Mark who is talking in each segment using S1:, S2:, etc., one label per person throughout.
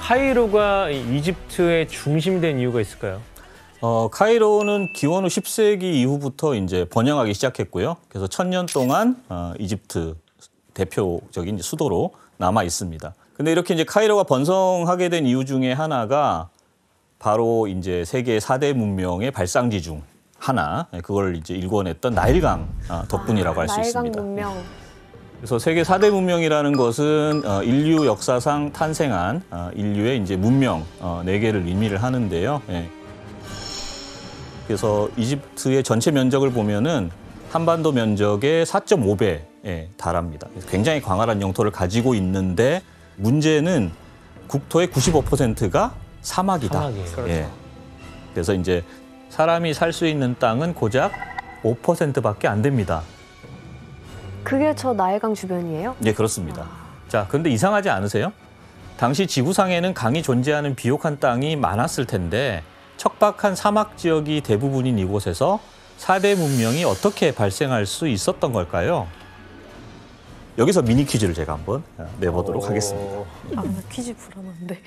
S1: 카이로가 이집트의 중심이 된 이유가 있을까요?
S2: 카이로는 기원 후 10세기 이후부터 이제 번영하기 시작했고요. 그래서 1000년 동안 이집트 대표적인 수도로 남아 있습니다. 근데 이렇게 이제 카이로가 번성하게 된 이유 중에 하나가 바로 이제 세계 4대 문명의 발상지 중 하나, 그걸 이제 일궈냈던 나일강 덕분이라고 할 수 있습니다.
S3: 나일강 문명.
S2: 그래서 세계 4대 문명이라는 것은 인류 역사상 탄생한 인류의 이제 문명 4개를 의미를 하는데요. 예. 그래서 이집트의 전체 면적을 보면은 한반도 면적의 4.5배에 달합니다. 그래서 굉장히 광활한 영토를 가지고 있는데 문제는 국토의 95%가 사막이다.
S1: 사막이에요.
S2: 예. 그래서 이제 사람이 살 수 있는 땅은 고작 5%밖에 안 됩니다.
S3: 그게 저 나일강 주변이에요?
S2: 네, 그렇습니다. 자, 근데 이상하지 않으세요? 당시 지구상에는 강이 존재하는 비옥한 땅이 많았을 텐데 척박한 사막 지역이 대부분인 이곳에서 4대 문명이 어떻게 발생할 수 있었던 걸까요? 여기서 미니 퀴즈를 제가 한번 내보도록 하겠습니다.
S3: 나 퀴즈 불안한데.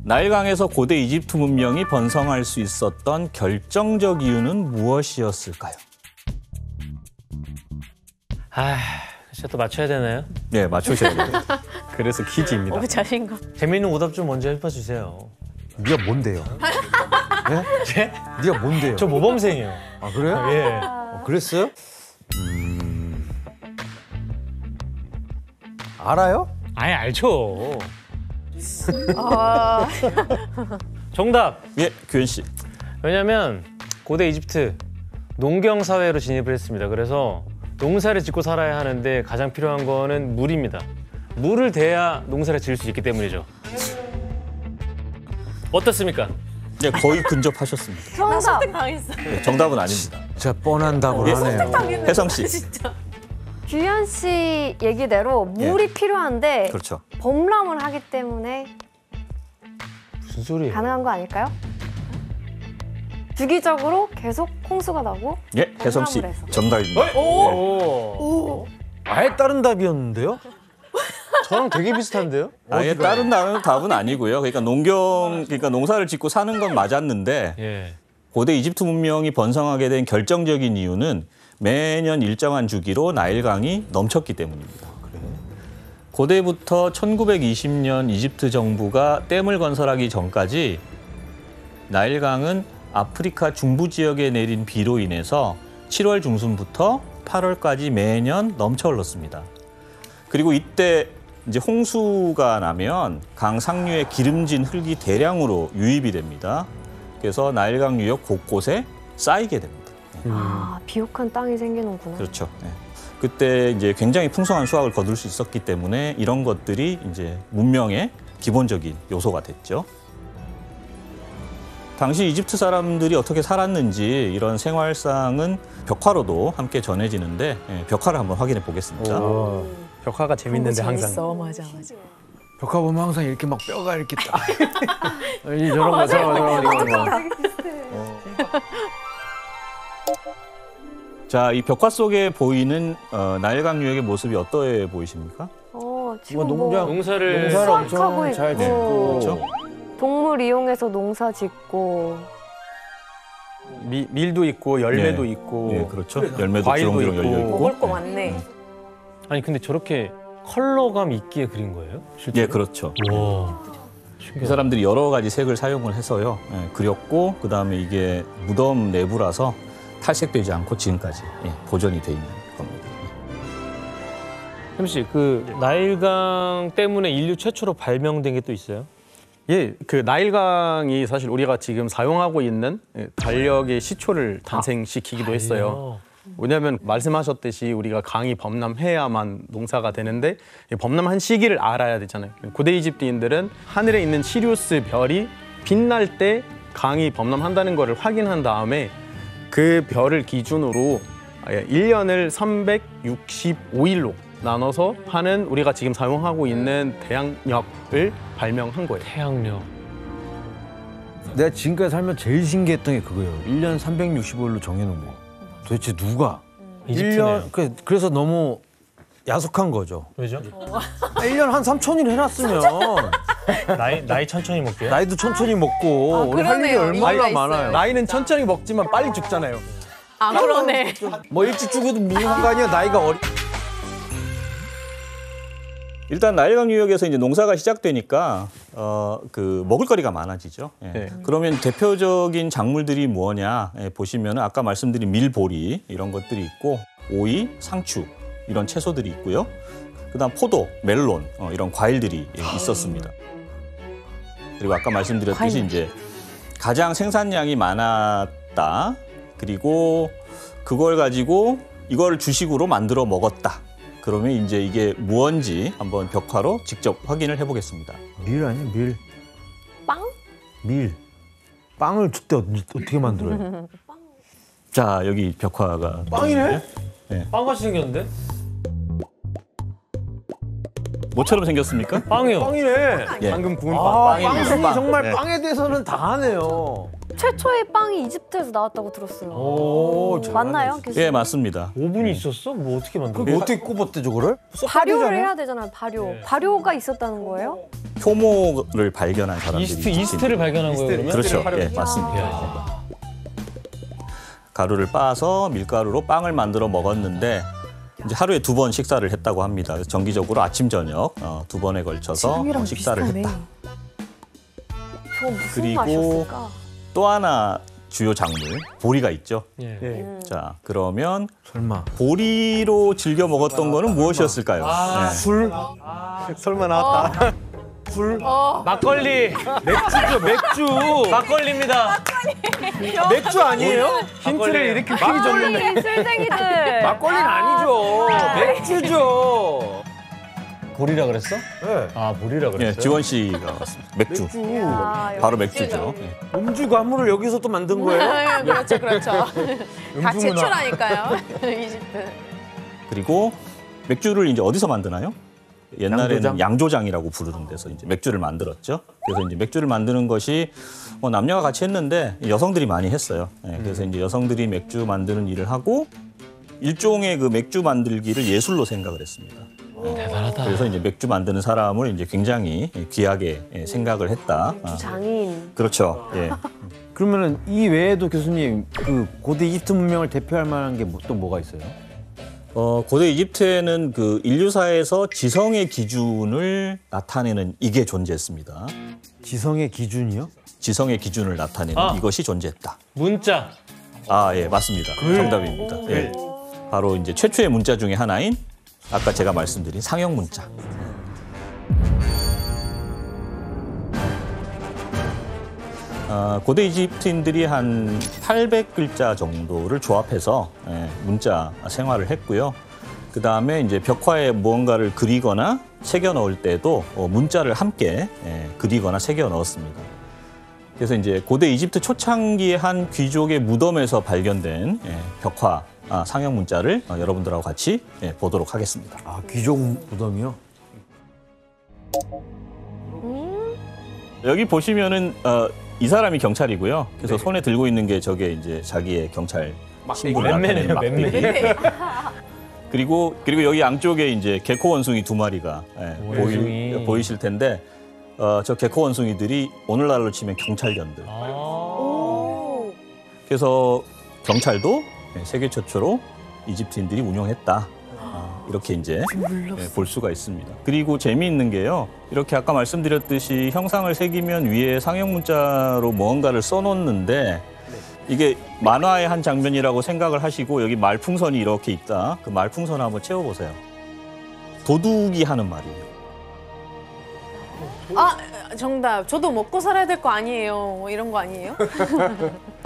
S2: 나일강에서 고대 이집트 문명이 번성할 수 있었던 결정적 이유는 무엇이었을까요?
S1: 진짜 또 맞춰야 되나요?
S2: 네, 맞추셔야 돼요. 그래서 퀴즈입니다.
S3: 자신감.
S1: 재미있는 오답 좀 먼저 해봐주세요.
S4: 네가 뭔데요? 네? 네가 뭔데요?
S1: 저 모범생이에요.
S4: 아, 그래요?
S1: 예.
S4: 그랬어요? 알아요?
S1: 아예 알죠.
S3: 아.
S1: 정답.
S2: 예, 규현 씨.
S1: 왜냐면 고대 이집트 농경 사회로 진입을 했습니다. 그래서 농사를 짓고 살아야 하는데 가장 필요한 거는 물입니다. 물을 대야 농사를 지을 수 있기 때문이죠. 어떻습니까?
S2: 네, 거의 근접하셨습니다.
S3: 정답.
S2: 네, 정답은 아닙니다.
S4: 진짜 뻔한 답을 하네요.
S2: 혜성 씨.
S3: 규현 씨 얘기대로 물이 필요한데
S2: 그렇죠.
S3: 범람을 하기 때문에
S1: 무슨 소리예요?
S3: 가능한 거 아닐까요? 주기적으로 계속 홍수가 나고
S2: 예, 혜성 씨.
S3: 범람을 해서.
S2: 정답입니다.
S1: 오.
S4: 아예 다른 답이었는데요?
S1: 저랑 되게 비슷한데요?
S2: 아예 다른 답은 아니고요. 그러니까 농사를 짓고 사는 건 맞았는데
S1: 예.
S2: 고대 이집트 문명이 번성하게 된 결정적인 이유는 매년 일정한 주기로 나일강이 넘쳤기 때문입니다. 고대부터 1920년 이집트 정부가 댐을 건설하기 전까지 나일강은 아프리카 중부 지역에 내린 비로 인해서 7월 중순부터 8월까지 매년 넘쳐 흘렀습니다. 그리고 이때 이제 홍수가 나면 강 상류에 기름진 흙이 대량으로 유입이 됩니다. 그래서 나일강 유역 곳곳에 쌓이게 됩니다.
S3: 비옥한 땅이 생기는구나.
S2: 그렇죠. 네. 그때 이제 굉장히 풍성한 수확을 거둘 수 있었기 때문에 이런 것들이 이제 문명의 기본적인 요소가 됐죠. 당시 이집트 사람들이 어떻게 살았는지 이런 생활상은 벽화로도 함께 전해지는데 벽화를 한번 확인해 보겠습니다.
S1: 벽화가 재밌는데 항상.
S3: 재밌어. 맞아.
S4: 벽화 보면 항상 이렇게 막 뼈가 이렇게 딱. 저런 거, 저런 거.
S2: 자, 이 벽화 속에 보이는 나일강 유역의 모습이 어떠해 보이십니까?
S3: 지금
S1: 농사를
S3: 수확하고
S4: 엄청 잘
S3: 있고,
S4: 짓고.
S2: 그렇죠?
S3: 동물 이용해서 농사 짓고.
S5: 밀도 있고 열매도
S2: 예.
S5: 있고
S2: 예, 그렇죠. 열매도
S5: 과일도
S2: 주렁주렁
S5: 있고.
S2: 열려 있고.
S3: 먹을 거 많네.
S1: 아니 근데 저렇게 컬러감 있게 그린 거예요? 실제로?
S2: 예, 그렇죠.
S1: 와.
S2: 이 사람들이 여러 가지 색을 사용을 해서요. 그렸고 그다음에 이게 무덤 내부라서 탈색되지 않고 지금까지 보존이 돼 있는 겁니다.
S1: 햄씨, 그 나일강 때문에 인류 최초로 발명된 게 또 있어요?
S5: 예, 그 나일강이 사실 우리가 지금 사용하고 있는 달력의 시초를 탄생시키기도 했어요. 왜냐하면 말씀하셨듯이 우리가 강이 범람해야만 농사가 되는데 범람한 시기를 알아야 되잖아요. 고대 이집트인들은 하늘에 있는 시리우스 별이 빛날 때 강이 범람한다는 것을 확인한 다음에 그 별을 기준으로 1년을 365일로 나눠서 하는 우리가 지금 사용하고 있는 태양력을 발명한 거예요.
S1: 태양력.
S4: 내가 지금까지 살면 제일 신기했던 게 그거예요. 1년 365일로 정해놓은 거. 도대체 누가?
S1: 이집트네요.
S4: 1년, 그래서 너무 야속한 거죠.
S1: 왜죠?
S4: 1년 한 3천일 해놨으면
S1: 나이 천천히 먹게요?
S4: 나이도 천천히 먹고 우리 할 일이
S6: 그러네요.
S4: 얼마나
S6: 의미가
S4: 많아요.
S6: 있어요.
S5: 나이는 천천히 먹지만 빨리 죽잖아요.
S6: 아, 그러네.
S4: 뭐 일찍 죽어도 무슨 상관이야. 나이가 어리.
S2: 일단 나일강 유역에서 이제 농사가 시작되니까 그 먹을거리가 많아지죠. 예.
S5: 네.
S2: 그러면 대표적인 작물들이 뭐냐 보시면 아까 말씀드린 밀보리 이런 것들이 있고 오이, 상추 이런 채소들이 있고요. 그다음 포도, 멜론 이런 과일들이 있었습니다. 그리고 아까 말씀드렸듯이 이제 가장 생산량이 많았다. 그리고 그걸 가지고 이걸 주식으로 만들어 먹었다. 그러면 이제 이게 무언지 한번 벽화로 직접 확인을 해보겠습니다.
S4: 밀 아니야 밀.
S3: 빵?
S4: 밀. 빵을 그때 어떻게 만들어요?
S2: 자, 여기 벽화가
S1: 빵이네?
S2: 네.
S1: 빵같이 생겼는데?
S2: 뭐처럼 생겼습니까?
S1: 빵이요.
S4: 빵이네.
S2: 예.
S5: 방금 구운
S4: 아,
S5: 빵.
S4: 빵순이
S2: 빵.
S4: 정말
S2: 네.
S4: 빵에 대해서는 다 하네요.
S3: 최초의 빵이 이집트에서 나왔다고 들었어요.
S4: 오,
S3: 맞나요, 교수님?
S2: 예, 맞습니다.
S1: 오븐이 있었어? 뭐 어떻게 만들어?
S4: 그거 어떻게 꼽았대 저거를?
S3: 발효를 해야 되잖아요, 발효. 발효가 있었다는 거예요?
S2: 효모를 발견한 사람들이
S1: 이스트를 발견한 거예요, 그러면?
S2: 그렇죠.
S5: 활용.
S2: 예, 맞습니다.
S1: 이야.
S2: 가루를 빻아서 밀가루로 빵을 만들어 먹었는데 이제 하루에 2번 식사를 했다고 합니다. 그래서 정기적으로 아침 저녁 2번에 걸쳐서 식사를 했다.
S3: 저거 무슨
S2: 그리고
S3: 맛이었을까?
S2: 또 하나 주요 작물 보리가 있죠.
S1: 예.
S5: 예.
S2: 자, 그러면
S4: 설마.
S2: 보리로 즐겨 먹었던 거는 무엇이었을까요? 네.
S4: 술?
S5: 설마 나왔다.
S4: 술?
S1: 막걸리!
S4: 맥주죠 맥주.
S1: 막걸리입니다.
S4: 맥주 아니에요?
S5: 힌트를 이렇게 크게 줬는데.
S3: 막걸리 술쟁이들.
S4: 막걸리는 아니죠. 맥주죠.
S1: 보리라 그랬어?
S4: 네.
S1: 아, 보리라
S2: 예,
S1: 그랬어요?
S2: 지원 씨가 왔습니다. 맥주.
S3: 아,
S2: 바로 맥주죠. 예.
S4: 음주 가물을 여기서 또 만든 거예요?
S6: 그렇죠, 그렇죠. 다
S4: 음주문화.
S6: 최초라니까요. 이집트.
S2: 그리고 맥주를 이제 어디서 만드나요? 옛날에는
S4: 양조장?
S2: 양조장이라고 부르는 데서 이제 맥주를 만들었죠. 그래서 이제 맥주를 만드는 것이 남녀가 같이 했는데 여성들이 많이 했어요. 예, 그래서 이제 여성들이 맥주 만드는 일을 하고 일종의 그 맥주 만들기를 예술로 생각을 했습니다.
S1: 대단하다.
S2: 그래서 이제 맥주 만드는 사람을 이제 굉장히 귀하게 생각을 했다.
S3: 장인.
S2: 그렇죠. 예.
S4: 그러면은 이 외에도 교수님 그 고대 이집트 문명을 대표할 만한 게 또 뭐가 있어요?
S2: 고대 이집트에는 그 인류사에서 지성의 기준을 나타내는 이게 존재했습니다.
S4: 지성의 기준이요?
S2: 지성의 기준을 나타내는
S1: 아.
S2: 이것이 존재했다.
S1: 문자.
S2: 아, 예, 맞습니다. 정답입니다. 예. 바로 이제 최초의 문자 중에 하나인 아까 제가 말씀드린 상형 문자. 고대 이집트인들이 한 800글자 정도를 조합해서 문자 생활을 했고요. 그 다음에 이제 벽화에 무언가를 그리거나 새겨 넣을 때도 문자를 함께 그리거나 새겨 넣었습니다. 그래서 이제 고대 이집트 초창기의 한 귀족의 무덤에서 발견된 벽화 상형 문자를 여러분들하고 같이 보도록 하겠습니다.
S4: 아 귀족 무덤이요?
S2: 여기 보시면은 이 사람이 경찰이고요. 그래서 손에 들고 있는 게 저게 이제 자기의 경찰 신분을
S1: 맨맨이에요,
S2: 나타내는
S1: 맨맨.
S2: 막대기. 그리고 여기 양쪽에 이제 개코 원숭이 2마리가
S1: 원숭이.
S2: 보이실 텐데 저 개코 원숭이들이 오늘날로 치면 경찰견들.
S3: 오.
S2: 그래서 경찰도 세계 최초로 이집트인들이 운영했다. 이렇게 이제 볼 수가 있습니다. 그리고 재미있는 게요. 이렇게 아까 말씀드렸듯이 형상을 새기면 위에 상형 문자로 무언가를 써놓는데 이게 만화의 한 장면이라고 생각을 하시고 여기 말풍선이 이렇게 있다. 그 말풍선을 한번 채워보세요. 도둑이 하는 말이에요.
S6: 아, 정답. 저도 먹고 살아야 될 거 아니에요. 뭐 이런 거 아니에요?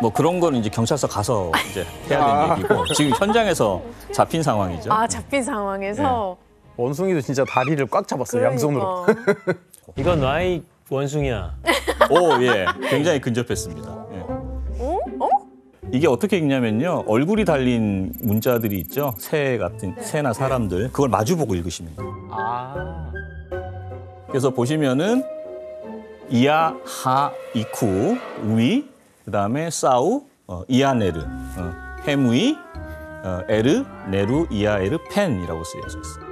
S2: 뭐 그런 거는 이제 경찰서 가서 이제 해야 되는 얘기고 지금 현장에서 잡힌 상황이죠.
S6: 아, 잡힌 상황에서.
S5: 원숭이도 진짜 다리를 꽉 잡았어요. 양손으로.
S6: 그러니까.
S1: 이건 나이 원숭이야.
S2: 오, 예. 굉장히 근접했습니다. 예. 이게 어떻게 읽냐면요. 얼굴이 달린 문자들이 있죠. 새 같은, 새나 사람들. 그걸 마주보고 읽으시면 돼요. 그래서 보시면은 이야, 하, 이쿠, 우이, 그 다음에 싸우, 이아네르, 해무이, 에르, 네루, 이아에르, 펜이라고 쓰여져 있어요.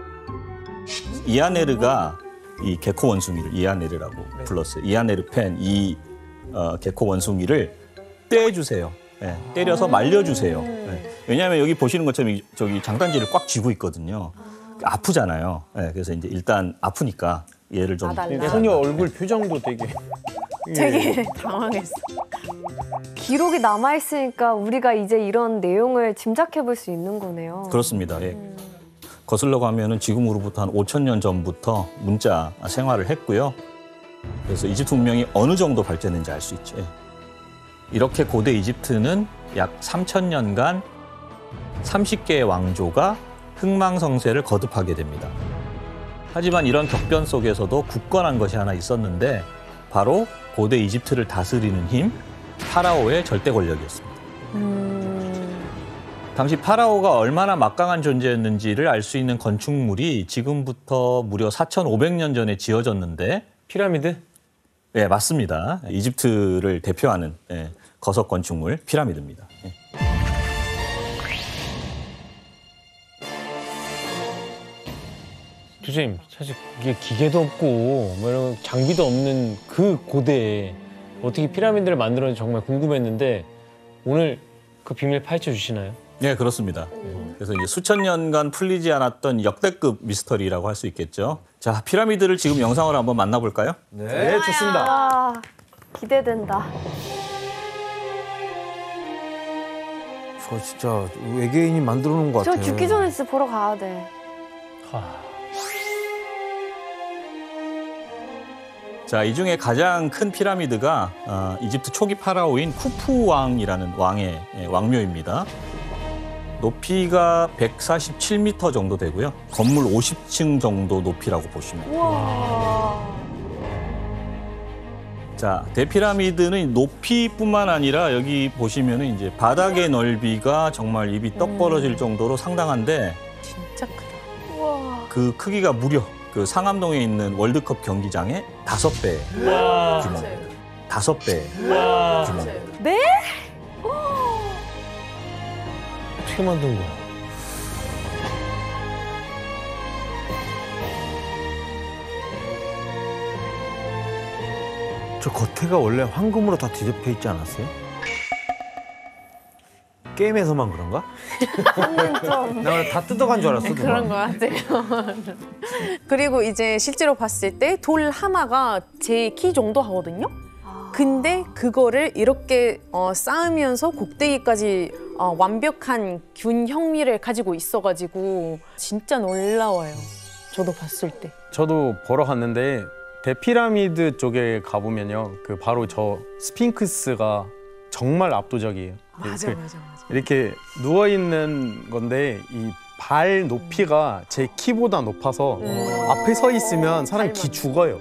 S2: 이아네르가 이 게코 원숭이를 이아네르라고 불렀어요. 이아네르펜 이 게코 원숭이를 떼주세요. 예, 때려서 말려주세요. 예. 왜냐하면 여기 보시는 것처럼 저기 장단지를 꽉 쥐고 있거든요. 아프잖아요. 예, 그래서 이제 일단 아프니까 얘를 좀
S5: 소녀 얼굴 표정도 되게
S6: 되게 당황했어.
S3: 기록이 남아 있으니까 우리가 이제 이런 내용을 짐작해 볼 수 있는 거네요.
S2: 그렇습니다. 예. 거슬러 가면은 지금으로부터 한 5천 년 전부터 문자 생활을 했고요. 그래서 이집트 문명이 어느 정도 발전했는지 알 수 있죠. 예. 이렇게 고대 이집트는 약 3,000년간 30개의 왕조가 흥망성쇠를 거듭하게 됩니다. 하지만 이런 격변 속에서도 굳건한 것이 하나 있었는데 바로 고대 이집트를 다스리는 힘, 파라오의 절대 권력이었습니다. 당시 파라오가 얼마나 막강한 존재였는지를 알 수 있는 건축물이 지금부터 무려 4,500년 전에 지어졌는데
S1: 피라미드?
S2: 네, 맞습니다. 이집트를 대표하는 거석 건축물 피라미드입니다. 예.
S1: 교수님, 사실 이게 기계도 없고 뭐 이런 장비도 없는 그 고대에 어떻게 피라미드를 만들었는지 정말 궁금했는데 오늘 그 비밀 파헤쳐 주시나요?
S2: 네, 그렇습니다. 그래서 이제 수천 년간 풀리지 않았던 역대급 미스터리라고 할 수 있겠죠. 자, 피라미드를 지금 영상으로 한번 만나볼까요?
S5: 네, 좋습니다.
S3: 와, 기대된다.
S4: 저 진짜 외계인이 만들어 놓은 것
S3: 저
S4: 같아.
S3: 죽기 전에 진짜 보러 가야 돼.
S2: 자, 이 중에 가장 큰 피라미드가 이집트 초기 파라오인 쿠푸 왕이라는 왕의 왕묘입니다. 높이가 147m 정도 되고요. 건물 50층 정도 높이라고 보시면 돼요.
S3: 우와.
S2: 자, 대피라미드는 높이뿐만 아니라 여기 보시면은 이제 바닥의 넓이가 정말 입이 떡 벌어질 정도로 상당한데
S6: 진짜 크다.
S3: 우와.
S2: 그 크기가 무려 그 상암동에 있는 월드컵 경기장의 5배 규모입니다. 5배 규모입니다.
S3: 네?
S1: 어떻게 만든 거야?
S4: 저 겉에가 원래 황금으로 다 뒤덮여 있지 않았어요? 게임에서만 그런가?
S3: 좀.
S4: 나 다 뜯어간 줄 알았어.
S6: 그런 것 같아요. 그리고 이제 실제로 봤을 때 돌 하나가 제 키 정도 하거든요. 근데 그거를 이렇게 쌓으면서 꼭대기까지 완벽한 균형미를 가지고 있어가지고 진짜 놀라워요. 저도 봤을 때.
S5: 저도 보러 갔는데 대피라미드 쪽에 가보면요, 그 바로 저 스핑크스가 정말 압도적이에요.
S6: 맞아.
S5: 이렇게 누워 있는 건데 이 발 높이가 제 키보다 높아서 앞에 서 있으면 사람 기 죽어요.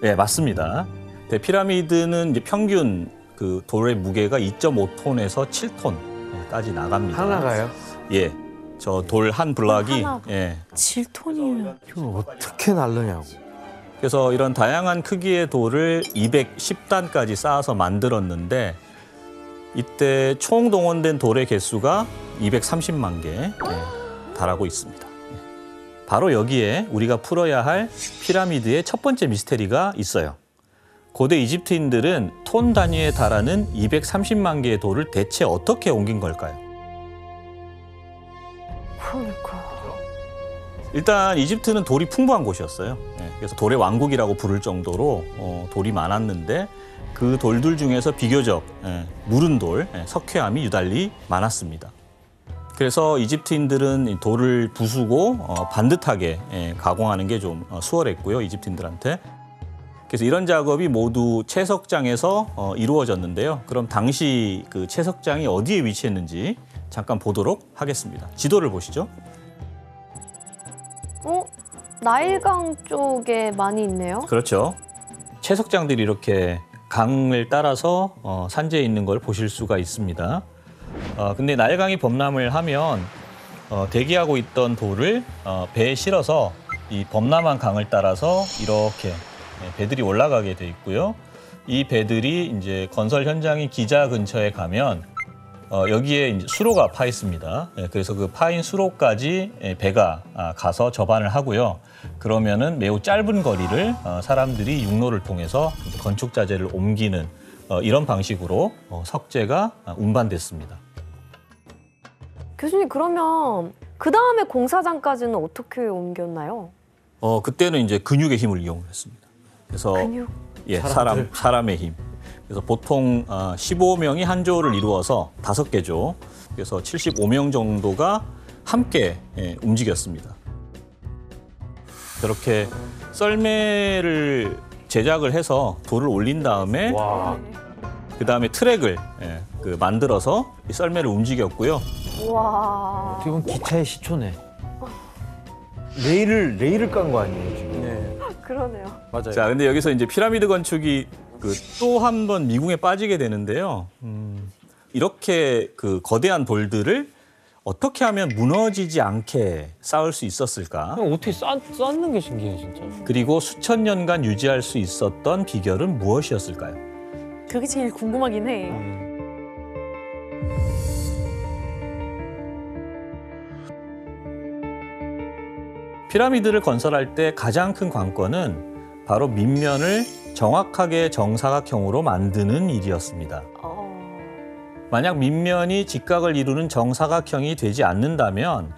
S2: 네, 맞습니다. 대피라미드는 이제 평균 그 돌의 무게가 2.5톤에서 7톤까지 나갑니다.
S4: 하나가요?
S2: 예, 저 돌 한 블럭이
S6: 하나가.
S2: 예.
S6: 7톤이면.
S4: 이걸 어떻게 날르냐고.
S2: 그래서 이런 다양한 크기의 돌을 210단까지 쌓아서 만들었는데 이때 총 동원된 돌의 개수가 230만 개에 달하고 있습니다. 바로 여기에 우리가 풀어야 할 피라미드의 첫 번째 미스테리가 있어요. 고대 이집트인들은 톤 단위에 달하는 230만 개의 돌을 대체 어떻게 옮긴 걸까요?
S3: 그러니까.
S2: 일단 이집트는 돌이 풍부한 곳이었어요. 그래서 돌의 왕국이라고 부를 정도로 돌이 많았는데 그 돌들 중에서 비교적 무른 돌, 석회암이 유달리 많았습니다. 그래서 이집트인들은 이 돌을 부수고 반듯하게 가공하는 게 좀 수월했고요, 이집트인들한테. 그래서 이런 작업이 모두 채석장에서 이루어졌는데요. 그럼 당시 그 채석장이 어디에 위치했는지 잠깐 보도록 하겠습니다. 지도를 보시죠.
S3: 나일강 쪽에 많이 있네요.
S2: 그렇죠. 채석장들이 이렇게 강을 따라서 산지에 있는 걸 보실 수가 있습니다. 근데 나일강이 범람을 하면 대기하고 있던 돌을 배에 실어서 이 범람한 강을 따라서 이렇게 배들이 올라가게 돼 있고요. 이 배들이 이제 건설 현장인 기자 근처에 가면 여기에 이제 수로가 파 있습니다. 그래서 그 파인 수로까지 배가 가서 접안을 하고요. 그러면은 매우 짧은 거리를 사람들이 육로를 통해서 이제 건축 자재를 옮기는 이런 방식으로 석재가 운반됐습니다.
S3: 교수님 그러면 그 다음에 공사장까지는 어떻게 옮겼나요?
S2: 그때는 이제 근육의 힘을 이용했습니다. 그래서
S3: 근육?
S2: 예, 사람의 힘. 그래서 보통 15명이 한 조를 이루어서 5개 조, 그래서 75명 정도가 함께 움직였습니다. 그렇게 썰매를 제작을 해서 돌을 올린 다음에 그다음에 트랙을 만들어서 이 썰매를 움직였고요.
S3: 와.
S4: 어떻게 보면 기차의 시초네. 레일을 깐 거 아니에요 지금?
S5: 네,
S3: 그러네요.
S5: 맞아요.
S2: 자, 근데 여기서 이제 피라미드 건축이 또 한 번 미궁에 빠지게 되는데요. 이렇게 그 거대한 돌들을 어떻게 하면 무너지지 않게 쌓을 수 있었을까?
S1: 그냥 어떻게 쌓는 게 신기해요, 진짜.
S2: 그리고 수천 년간 유지할 수 있었던 비결은 무엇이었을까요?
S6: 그게 제일 궁금하긴 해.
S2: 피라미드를 건설할 때 가장 큰 관건은 바로 밑면을 정확하게 정사각형으로 만드는 일이었습니다. 만약 밑면이 직각을 이루는 정사각형이 되지 않는다면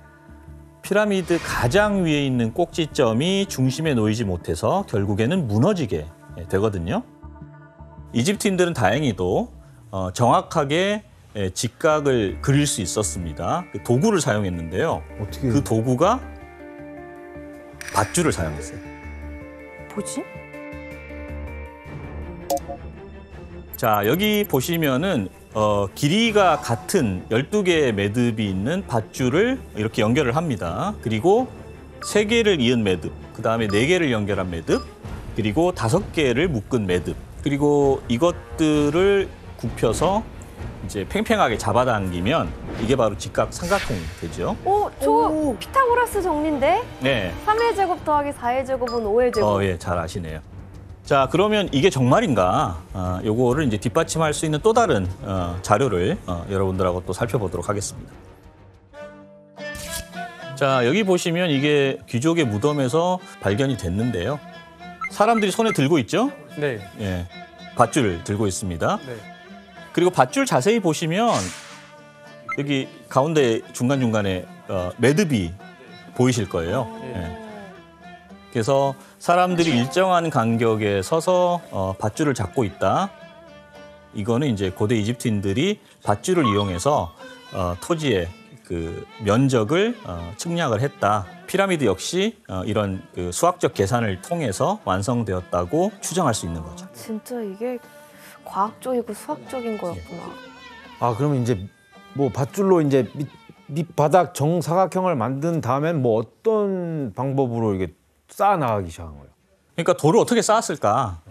S2: 피라미드 가장 위에 있는 꼭지점이 중심에 놓이지 못해서 결국에는 무너지게 되거든요. 이집트인들은 다행히도 정확하게 직각을 그릴 수 있었습니다. 그 도구를 사용했는데요.
S4: 어떻게?
S2: 그 도구가 밧줄을 사용했어요.
S6: 뭐지?
S2: 자, 여기 보시면은 길이가 같은 12개의 매듭이 있는 밧줄을 이렇게 연결을 합니다. 그리고 3개를 이은 매듭, 그다음에 4개를 연결한 매듭, 그리고 5개를 묶은 매듭, 그리고 이것들을 굽혀서 이제 팽팽하게 잡아당기면 이게 바로 직각 삼각형이 되죠.
S3: 저거 피타고라스 정리인데?
S2: 네.
S3: 3의 제곱 더하기 4의 제곱은 5의 제곱.
S2: 예, 잘 아시네요. 자, 그러면 이게 정말인가? 요거를 이제 뒷받침할 수 있는 또 다른 자료를 여러분들하고 또 살펴보도록 하겠습니다. 자, 여기 보시면 이게 귀족의 무덤에서 발견이 됐는데요. 사람들이 손에 들고 있죠?
S5: 네.
S2: 예, 밧줄을 들고 있습니다.
S5: 네.
S2: 그리고 밧줄 자세히 보시면 여기 가운데 중간중간에 매듭이 보이실 거예요. 예. 그래서 사람들이 일정한 간격에 서서 밧줄을 잡고 있다. 이거는 이제 고대 이집트인들이 밧줄을 이용해서 토지의 그 면적을 측량을 했다. 피라미드 역시 이런 그 수학적 계산을 통해서 완성되었다고 추정할 수 있는 거죠.
S3: 진짜 이게 과학적이고 수학적인 거였구나.
S4: 그러면 이제 뭐 밧줄로 이제 밑바닥 정사각형을 만든 다음엔 뭐 어떤 방법으로 이게 쌓아 나가기 시작한 거예요?
S2: 그러니까 돌을 어떻게 쌓았을까?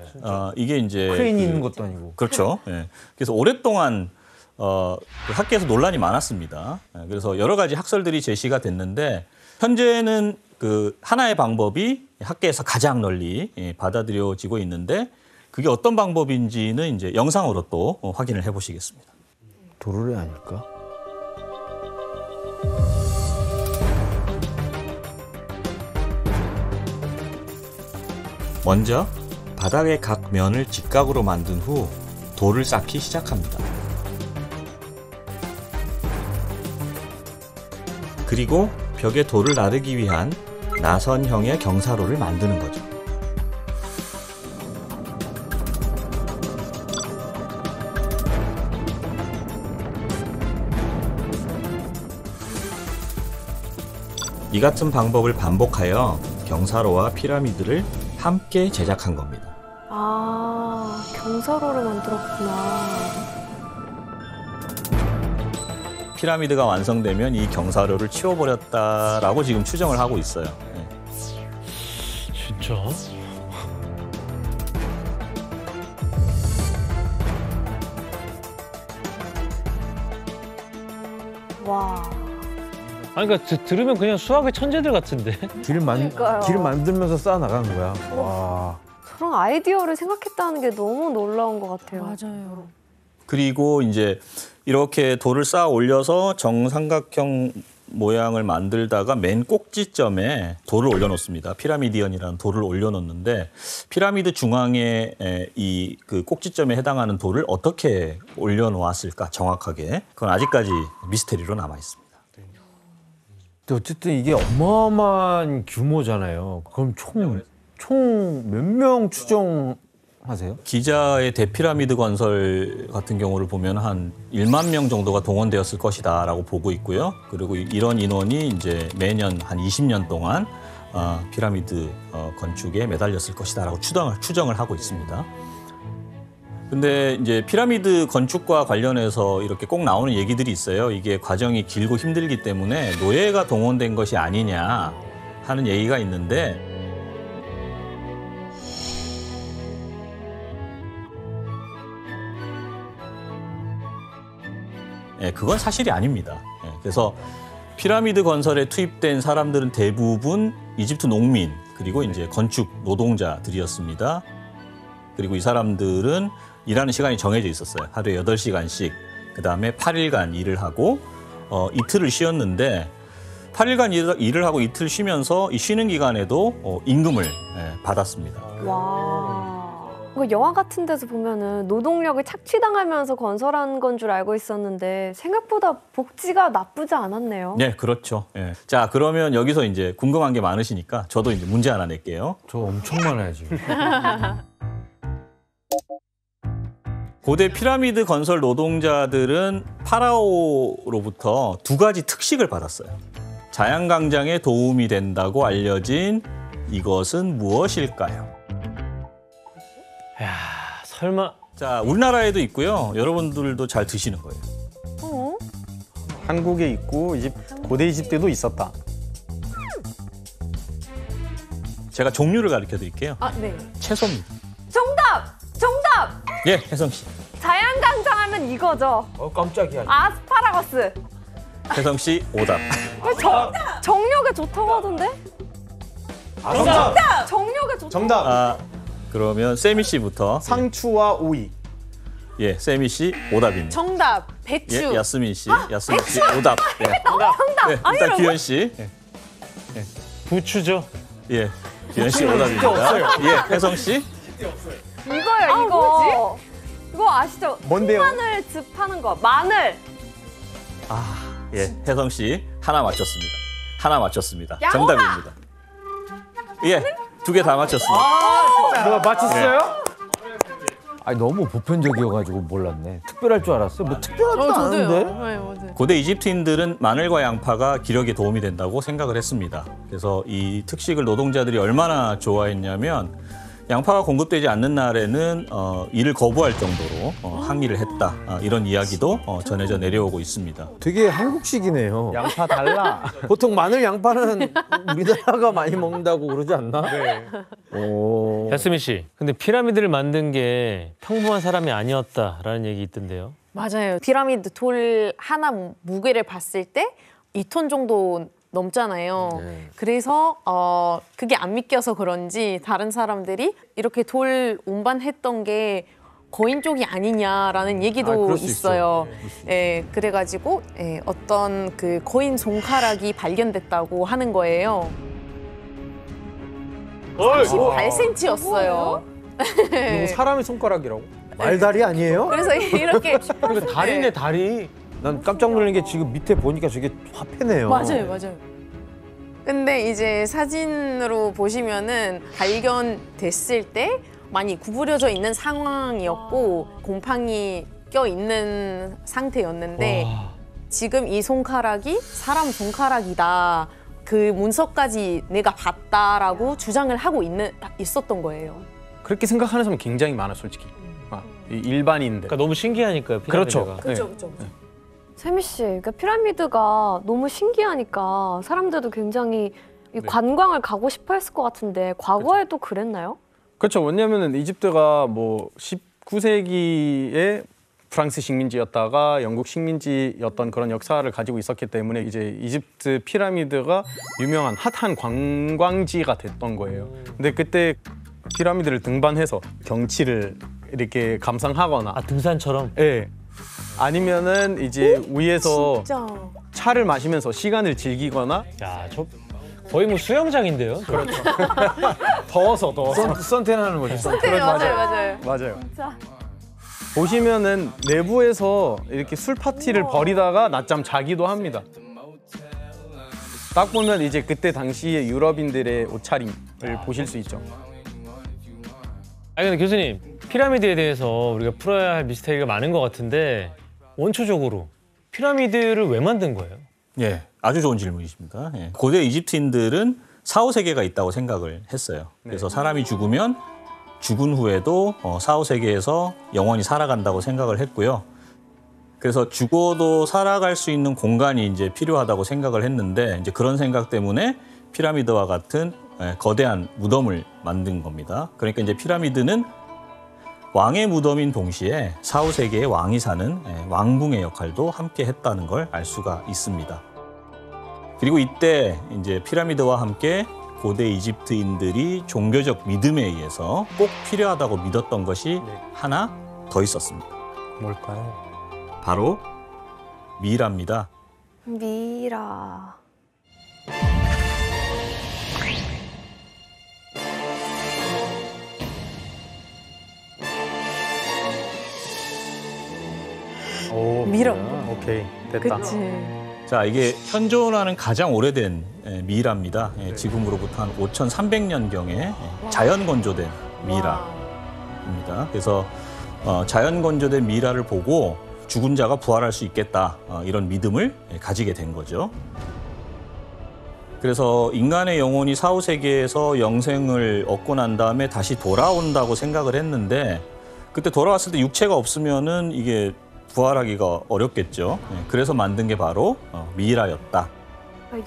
S2: 이게 이제
S4: 크레인이 있는 것도 아니고.
S2: 그렇죠. 예. 그래서 오랫동안 그 학계에서 논란이 많았습니다. 그래서 여러 가지 학설들이 제시가 됐는데 현재는 그 하나의 방법이 학계에서 가장 널리 받아들여지고 있는데 그게 어떤 방법인지는 이제 영상으로 또 확인을 해보시겠습니다.
S4: 도르래 아닐까?
S2: 먼저 바닥의 각 면을 직각으로 만든 후 돌을 쌓기 시작합니다. 그리고 벽에 돌을 나르기 위한 나선형의 경사로를 만드는 거죠. 이 같은 방법을 반복하여 경사로와 피라미드를 함께 제작한 겁니다.
S3: 경사로를 만들었구나.
S2: 피라미드가 완성되면 이 경사로를 치워버렸다라고 지금 추정을 하고 있어요.
S1: 진짜?
S3: 와.
S1: 아니, 그러니까 들으면 그냥 수학의 천재들 같은데.
S3: 그러니까요.
S4: 길을 만들면서 쌓아 나가는 거야. 와.
S3: 저런 아이디어를 생각했다는 게 너무 놀라운 것 같아요.
S6: 맞아요.
S2: 그리고 이제 이렇게 돌을 쌓아 올려서 정삼각형 모양을 만들다가 맨 꼭지점에 돌을 올려놓습니다. 피라미디언이라는 돌을 올려놓는데 피라미드 중앙에 이 그 꼭지점에 해당하는 돌을 어떻게 올려놓았을까 정확하게 그건 아직까지 미스테리로 남아 있습니다.
S4: 근데 어쨌든 이게 어마어마한 규모잖아요. 그럼 총 몇 명 추정하세요?
S2: 기자의 대피라미드 건설 같은 경우를 보면 한 1만 명 정도가 동원되었을 것이다라고 보고 있고요. 그리고 이런 인원이 이제 매년 한 20년 동안 피라미드 건축에 매달렸을 것이다라고 추정을 하고 있습니다. 근데 이제 피라미드 건축과 관련해서 이렇게 꼭 나오는 얘기들이 있어요. 이게 과정이 길고 힘들기 때문에 노예가 동원된 것이 아니냐 하는 얘기가 있는데 그건 사실이 아닙니다. 그래서 피라미드 건설에 투입된 사람들은 대부분 이집트 농민 그리고 이제 건축 노동자들이었습니다. 그리고 이 사람들은 일하는 시간이 정해져 있었어요. 하루에 8시간씩. 그다음에 8일간 일을 하고 이틀을 쉬었는데 8일간 일을 하고 이틀 쉬면서 이 쉬는 기간에도 임금을 받았습니다.
S3: 와. 이거 영화 같은 데서 보면은 노동력을 착취당하면서 건설한 건 줄 알고 있었는데 생각보다 복지가 나쁘지 않았네요.
S2: 네, 그렇죠. 자, 그러면 여기서 이제 궁금한 게 많으시니까 저도 이제 문제 하나 낼게요.
S4: 저 엄청 많아요 지금.
S2: 고대 피라미드 건설 노동자들은 파라오로부터 2가지 특식을 받았어요. 자양강장에 도움이 된다고 알려진 이것은 무엇일까요?
S1: 야, 설마.
S2: 자, 우리나라에도 있고요. 여러분들도 잘 드시는 거예요.
S3: 어?
S5: 한국에 있고 고대 이집트에도 있었다.
S2: 제가 종류를 가르쳐 드릴게요.
S3: 아, 네.
S2: 채소입니다.
S3: 정답!
S2: 예, 혜성 씨.
S3: 자양강장 하면 이거죠.
S4: 깜짝이야.
S3: 아스파라거스.
S2: 혜성 씨 오답.
S3: 정력에 좋다고 하던데?
S4: 정답.
S3: 정력에 좋다고.
S5: 정답.
S2: 그러면 세미 씨부터.
S5: 상추와 오이.
S2: 예, 세미 씨 오답입니다.
S6: 정답 배추.
S2: 예, 야스민 씨. 야스민 씨 오답. 예. 정답. 네, 일단 규현 씨.
S1: 부추죠.
S2: 예. 규현 씨 오답입니다. 예, 혜성 씨.
S3: 이거요, 이거. 이거 아시죠?
S5: 뭔데요?
S3: 마늘 즙 하는 거. 마늘.
S2: 예, 혜성 씨 하나 맞췄습니다.
S3: 양호가!
S2: 정답입니다. 예, 2개 다 맞췄습니다.
S4: 뭐 맞췄어요? 아니 너무 보편적이어가지고 몰랐네. 특별할 줄 알았어요. 뭐 특별하지도 않은데.
S6: 네, 맞아요.
S2: 고대 이집트인들은 마늘과 양파가 기력에 도움이 된다고 생각을 했습니다. 그래서 이 특식을 노동자들이 얼마나 좋아했냐면 양파가 공급되지 않는 날에는 일을 거부할 정도로 항의를 했다. 이런 이야기도 전해져 내려오고 있습니다.
S4: 되게 한국식이네요.
S5: 양파 달라.
S4: 보통 마늘 양파는 우리나라가 많이 먹는다고 그러지 않나?
S5: 네.
S4: 오.
S1: 야스민 씨, 근데 피라미드를 만든 게 평범한 사람이 아니었다라는 얘기 있던데요.
S6: 맞아요. 피라미드 돌 하나 무게를 봤을 때 2톤 정도 넘잖아요.
S4: 네.
S6: 그래서 그게 안 믿겨서 그런지 다른 사람들이 이렇게 돌 운반했던 게 거인 쪽이 아니냐라는 얘기도
S4: 그럴 수
S6: 있어요. 예, 그래가지고 어떤 그 거인 손가락이 발견됐다고 하는 거예요. 38cm였어요.
S5: 이거 사람의 손가락이라고?
S4: 말다리 아니에요?
S6: 그래서 이렇게
S1: 그러니까 다리네, 다리.
S4: 난 깜짝 놀란 게 지금 밑에 보니까 저게 화폐네요.
S6: 맞아요. 근데 이제 사진으로 보시면은 발견됐을 때 많이 구부려져 있는 상황이었고 곰팡이 껴 있는 상태였는데 지금 이 손가락이 사람 손가락이다. 그 문서까지 내가 봤다라고 주장을 하고 있었던 거예요.
S5: 그렇게 생각하는 사람 굉장히 많아, 솔직히. 이 일반인들.
S1: 그러니까 너무 신기하니까요, 피라미드가.
S5: 그렇죠.
S6: 그렇죠.
S3: 세미 씨, 그러니까 피라미드가 너무 신기하니까 사람들도 굉장히 이 관광을 가고 싶어 했을 것 같은데 과거에도 그랬나요?
S5: 그렇죠. 왜냐하면 이집트가 뭐 19세기에 프랑스 식민지였다가 영국 식민지였던 그런 역사를 가지고 있었기 때문에 이제 이집트 피라미드가 유명한 핫한 관광지가 됐던 거예요. 근데 그때 피라미드를 등반해서 경치를 이렇게 감상하거나
S1: 아 등산처럼.
S5: 예. 아니면은 이제 위에서
S6: 진짜.
S5: 차를 마시면서 시간을 즐기거나
S1: 야, 저 거의 뭐 수영장인데요.
S5: 그렇죠. 더워서
S4: 선탠하는 거죠. 선탠.
S3: 네, 맞아요.
S5: 맞아요.
S3: 진짜.
S5: 보시면은 내부에서 이렇게 술 파티를 벌이다가 낮잠 자기도 합니다. 딱 보면 이제 그때 당시에 유럽인들의 옷차림을 보실 수 있죠.
S1: 아니 근데 교수님, 피라미드에 대해서 우리가 풀어야 할 미스테리가 많은 것 같은데 원초적으로 피라미드를 왜 만든 거예요?
S2: 예, 아주 좋은 질문이십니다. 예. 고대 이집트인들은 4, 5세계가 있다고 생각을 했어요. 그래서 사람이 죽으면 죽은 후에도 4, 5세계에서 영원히 살아간다고 생각을 했고요. 그래서 죽어도 살아갈 수 있는 공간이 이제 필요하다고 생각을 했는데 이제 그런 생각 때문에 피라미드와 같은 거대한 무덤을 만든 겁니다. 그러니까 이제 피라미드는 왕의 무덤인 동시에 4, 5세기의 왕이 사는 왕궁의 역할도 함께 했다는 걸 알 수가 있습니다. 그리고 이때 이제 피라미드와 함께 고대 이집트인들이 종교적 믿음에 의해서 꼭 필요하다고 믿었던 것이 하나 더 있었습니다.
S5: 뭘까요?
S2: 바로 미라입니다.
S3: 미라.
S5: 오,
S6: 미라.
S5: 오케이, 됐다.
S6: 그치.
S2: 자, 이게 현존하는 가장 오래된 미라입니다. 지금으로부터 한 5,300년경에 자연 건조된 미라입니다. 그래서 자연 건조된 미라를 보고 죽은 자가 부활할 수 있겠다, 이런 믿음을 가지게 된 거죠. 그래서 인간의 영혼이 4, 5세기에서 영생을 얻고 난 다음에 다시 돌아온다고 생각을 했는데 그때 돌아왔을 때 육체가 없으면은 이게 부활하기가 어렵겠죠. 그래서 만든 게 바로 미라였다.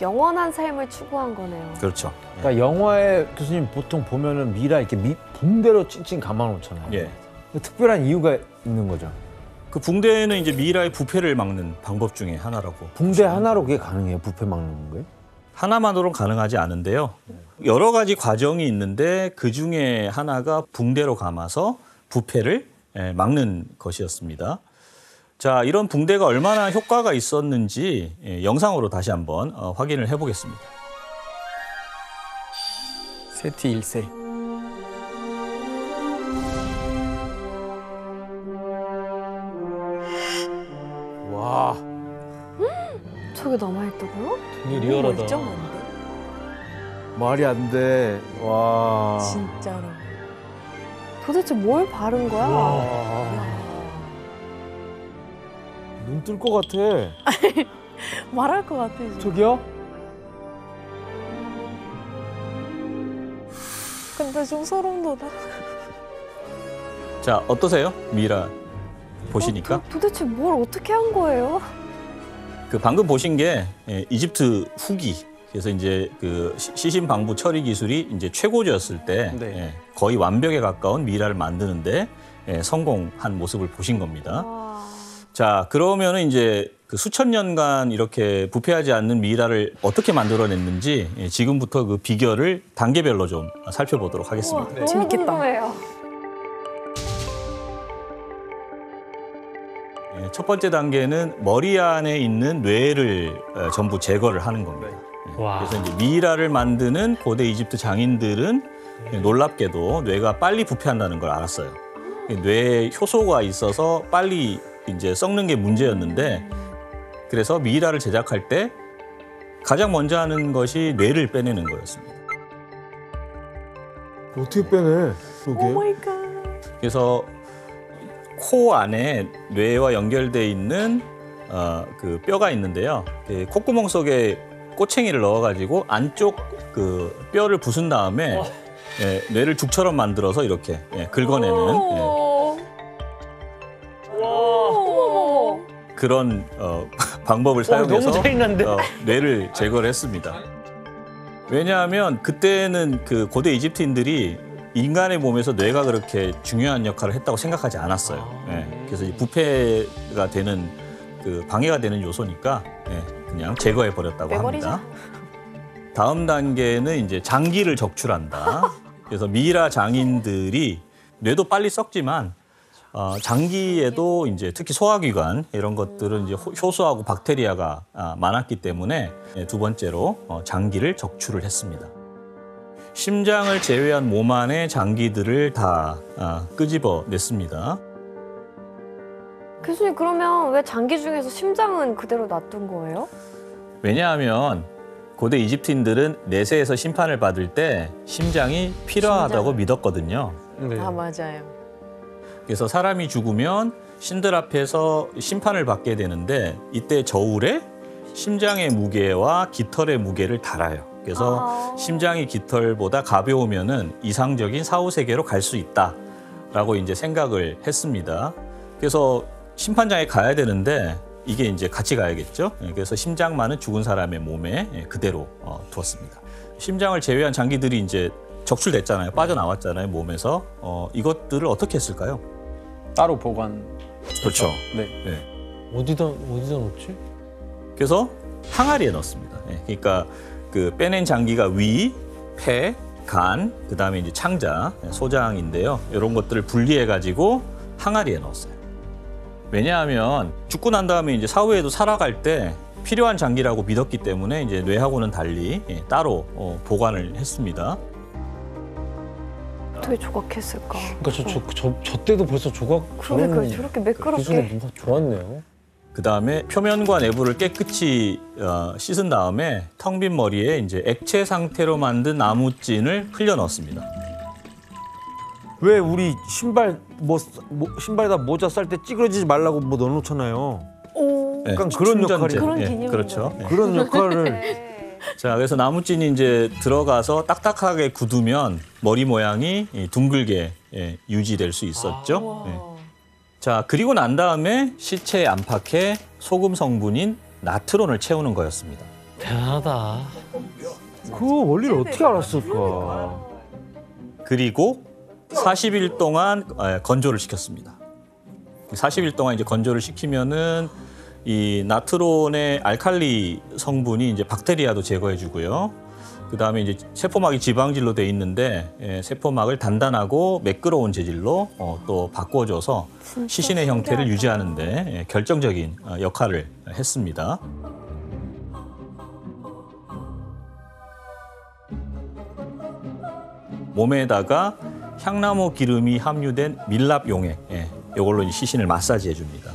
S3: 영원한 삶을 추구한 거네요.
S2: 그렇죠.
S4: 그러니까 영화에 교수님 보통 보면은 미라 이렇게 붕대로 찡찡 감아놓잖아요.
S2: 예.
S4: 특별한 이유가 있는 거죠.
S2: 그 붕대는 이제 미라의 부패를 막는 방법 중에 하나라고.
S4: 붕대 하나로 그게 가능해요? 부패 막는 거예요?
S2: 하나만으로는 가능하지 않은데요. 여러 가지 과정이 있는데 그 중에 하나가 붕대로 감아서 부패를 막는 것이었습니다. 자, 이런 붕대가 얼마나 효과가 있었는지 영상으로 다시 한번 확인을 해보겠습니다.
S5: 세티 1세.
S4: 와.
S3: 저게 남아있다고요?
S1: 되게 리얼하다.
S6: 멀쩡한데?
S4: 말이 안 돼. 와.
S6: 진짜로.
S3: 도대체 뭘 바른 거야?
S4: 눈 뜰 것 같아.
S6: 말할 것 같아. 지금.
S4: 저기요?
S6: 근데 좀 소름 돋아.
S2: 자, 어떠세요? 미라 보시니까?
S3: 도대체 뭘 어떻게 한 거예요?
S2: 그 방금 보신 게 이집트 후기. 그래서 이제 그 시신 방부 처리 기술이 이제 최고조였을 때
S5: 네.
S2: 거의 완벽에 가까운 미라를 만드는데 성공한 모습을 보신 겁니다. 자, 그러면은 이제 그 수천 년간 이렇게 부패하지 않는 미라를 어떻게 만들어냈는지 지금부터 그 비결을 단계별로 좀 살펴보도록 하겠습니다.
S3: 너무
S6: 재밌겠다.
S3: 궁금해요.
S2: 첫 번째 단계는 머리 안에 있는 뇌를 전부 제거를 하는 겁니다.
S1: 와.
S2: 그래서 이제 미라를 만드는 고대 이집트 장인들은 놀랍게도 뇌가 빨리 부패한다는 걸 알았어요. 뇌에 효소가 있어서 빨리 이제 썩는 게 문제였는데 그래서 미라를 제작할 때 가장 먼저 하는 것이 뇌를 빼내는 거였습니다.
S4: 어떻게 빼내? 그러게.
S6: 오 마이 갓.
S2: 그래서 코 안에 뇌와 연결돼 있는 그 뼈가 있는데요. 그 콧구멍 속에 꼬챙이를 넣어가지고 안쪽 그 뼈를 부순 다음에 뇌를 죽처럼 만들어서 이렇게 긁어내는
S3: 어머머머.
S2: 그런 방법을 사용해서
S1: 너무 짜증난데?
S2: 뇌를 제거를 했습니다. 왜냐하면 그때는 그 고대 이집트인들이 인간의 몸에서 뇌가 그렇게 중요한 역할을 했다고 생각하지 않았어요. 그래서 이 부패가 되는 그 방해가 되는 요소니까 그냥 제거해 버렸다고 합니다. 다음 단계는 이제 장기를 적출한다. 그래서 미라 장인들이 뇌도 빨리 썩지만 장기에도 이제 특히 소화기관 이런 것들은 이제 효소하고 박테리아가 많았기 때문에 두 번째로 장기를 적출을 했습니다. 심장을 제외한 몸 안의 장기들을 다 끄집어냈습니다.
S3: 교수님 그러면 왜 장기 중에서 심장은 그대로 놔둔 거예요?
S2: 왜냐하면 고대 이집트인들은 내세에서 심판을 받을 때 심장이 필요하다고 믿었거든요.
S5: 네.
S6: 아 맞아요.
S2: 그래서 사람이 죽으면 신들 앞에서 심판을 받게 되는데 이때 저울에 심장의 무게와 깃털의 무게를 달아요. 그래서 심장이 깃털보다 가벼우면은 이상적인 사후 세계로 갈 수 있다라고 이제 생각을 했습니다. 그래서 심판장에 가야 되는데 이게 이제 같이 가야겠죠. 그래서 심장만은 죽은 사람의 몸에 그대로 두었습니다. 심장을 제외한 장기들이 이제 적출됐잖아요. 빠져나왔잖아요, 몸에서. 이것들을 어떻게 했을까요?
S5: 따로 보관.
S2: 그렇죠.
S5: 네.
S1: 어디다 넣지?
S2: 그래서 항아리에 넣습니다. 그러니까 그 빼낸 장기가 위, 폐, 간, 그다음에 이제 창자, 소장인데요. 이런 것들을 분리해 가지고 항아리에 넣었어요. 왜냐하면 죽고 난 다음에 이제 사후에도 살아갈 때 필요한 장기라고 믿었기 때문에 이제 뇌하고는 달리 따로 보관을 했습니다.
S3: 어떻게 조각했을까?
S1: 그러니까 저 때도 벌써 조각
S3: 그러니까 저렇게 매끄럽게.
S1: 기술이 뭔가 좋았네요.
S2: 그다음에 표면과 내부를 깨끗이 씻은 다음에 텅 빈 머리에 이제 액체 상태로 만든 나무찐을 흘려 넣었습니다.
S4: 왜 우리 신발에다 모자 쌀 때 찌그러지지 말라고 뭐 넣어놓잖아요.
S3: 오.
S2: 네,
S4: 약간 그런
S2: 충전재.
S4: 역할이-
S3: 그런
S2: 예,
S3: 개념인
S2: 그렇죠.
S3: 거예요.
S2: 예.
S4: 그런 역할을
S3: 네.
S2: 자, 그래서 나무찐이 이제 들어가서 딱딱하게 굳으면 머리 모양이 둥글게 유지될 수 있었죠. 예. 자, 그리고 난 다음에 시체에 안팎에 소금 성분인 나트론을 채우는 거였습니다.
S1: 대단하다.
S4: 그 원리를 어떻게 알았을까?
S2: 그리고 40일 동안 건조를 시켰습니다. 40일 동안 이제 건조를 시키면은 이 나트론의 알칼리 성분이 이제 박테리아도 제거해주고요. 그 다음에 이제 세포막이 지방질로 돼 있는데 세포막을 단단하고 매끄러운 재질로 또 바꿔줘서 시신의 형태를 유지하는데 결정적인 역할을 했습니다. 몸에다가 향나무 기름이 함유된 밀랍 용액, 이걸로 이제 시신을 마사지해 줍니다.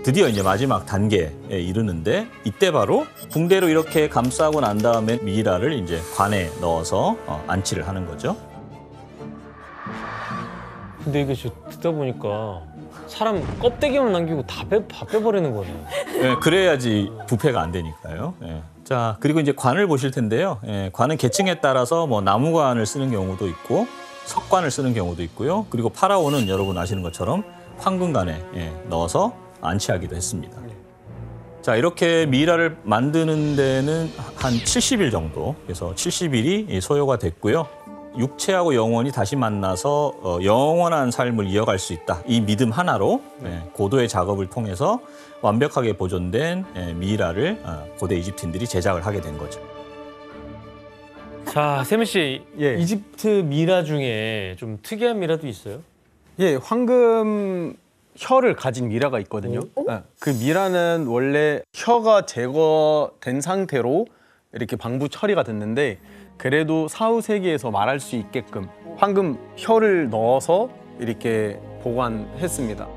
S2: 드디어 이제 마지막 단계에 이르는데 이때 바로 붕대로 이렇게 감싸고 난 다음에 미이라를 이제 관에 넣어서 안치를 하는 거죠.
S1: 근데 이게 듣다 보니까 사람 껍데기만 남기고 다 빼버리는 거네요.
S2: 그래야지 부패가 안 되니까요. 자, 그리고 이제 관을 보실 텐데요. 관은 계층에 따라서 뭐 나무관을 쓰는 경우도 있고 석관을 쓰는 경우도 있고요. 그리고 파라오는 여러분 아시는 것처럼 황금관에 넣어서 안치하기도 했습니다. 자, 이렇게 미이라를 만드는 데는 한 70일 정도, 그래서 70일이 소요가 됐고요. 육체하고 영혼이 다시 만나서 영원한 삶을 이어갈 수 있다. 이 믿음 하나로 고도의 작업을 통해서 완벽하게 보존된 미이라를 고대 이집트인들이 제작을 하게 된 거죠.
S1: 자, 세민 씨,
S5: 예.
S1: 이집트 미라 중에 좀 특이한 미라도 있어요?
S5: 예, 황금 혀를 가진 미라가 있거든요. 그 미라는 원래 혀가 제거된 상태로 이렇게 방부 처리가 됐는데 그래도 사후 세계에서 말할 수 있게끔 황금 혀를 넣어서 이렇게 보관했습니다.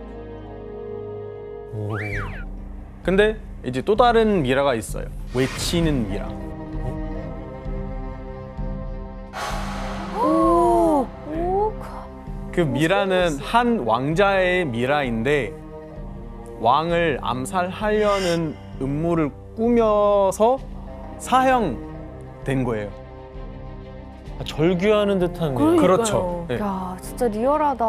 S5: 근데 이제 또 다른 미라가 있어요. 외치는 미라.
S3: 오.
S5: 그 미라는 한 왕자의 미라인데 왕을 암살하려는 음모를 꾸며서 사형된 거예요.
S1: 절규하는 듯한
S3: 그러니까요.
S5: 그렇죠. 네.
S3: 야, 진짜 리얼하다.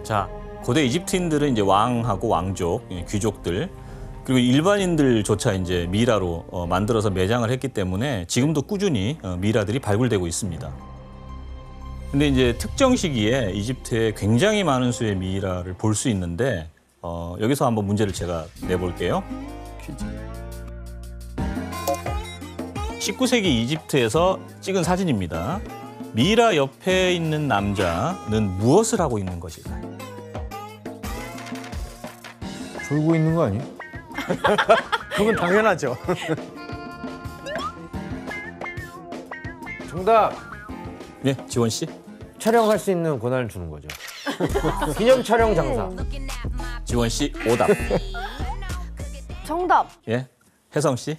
S2: 자, 고대 이집트인들은 이제 왕하고 왕족, 귀족들 그리고 일반인들조차 이제 미라로 만들어서 매장을 했기 때문에 지금도 꾸준히 미라들이 발굴되고 있습니다. 근데 이제 특정 시기에 이집트에 굉장히 많은 수의 미이라를 볼 수 있는데 여기서 한번 문제를 제가 내볼게요. 19세기 이집트에서 찍은 사진입니다. 미라 옆에 있는 남자는 무엇을 하고 있는 것일까요?
S4: 졸고 있는 거 아니에요?
S5: 그건 당연하죠.
S4: 정답.
S2: 네, 지원 씨.
S4: 촬영할 수 있는 권한을 주는 거죠. 기념 촬영 장사.
S2: 지원 씨 오답.
S3: 정답.
S2: 예, 혜성 씨.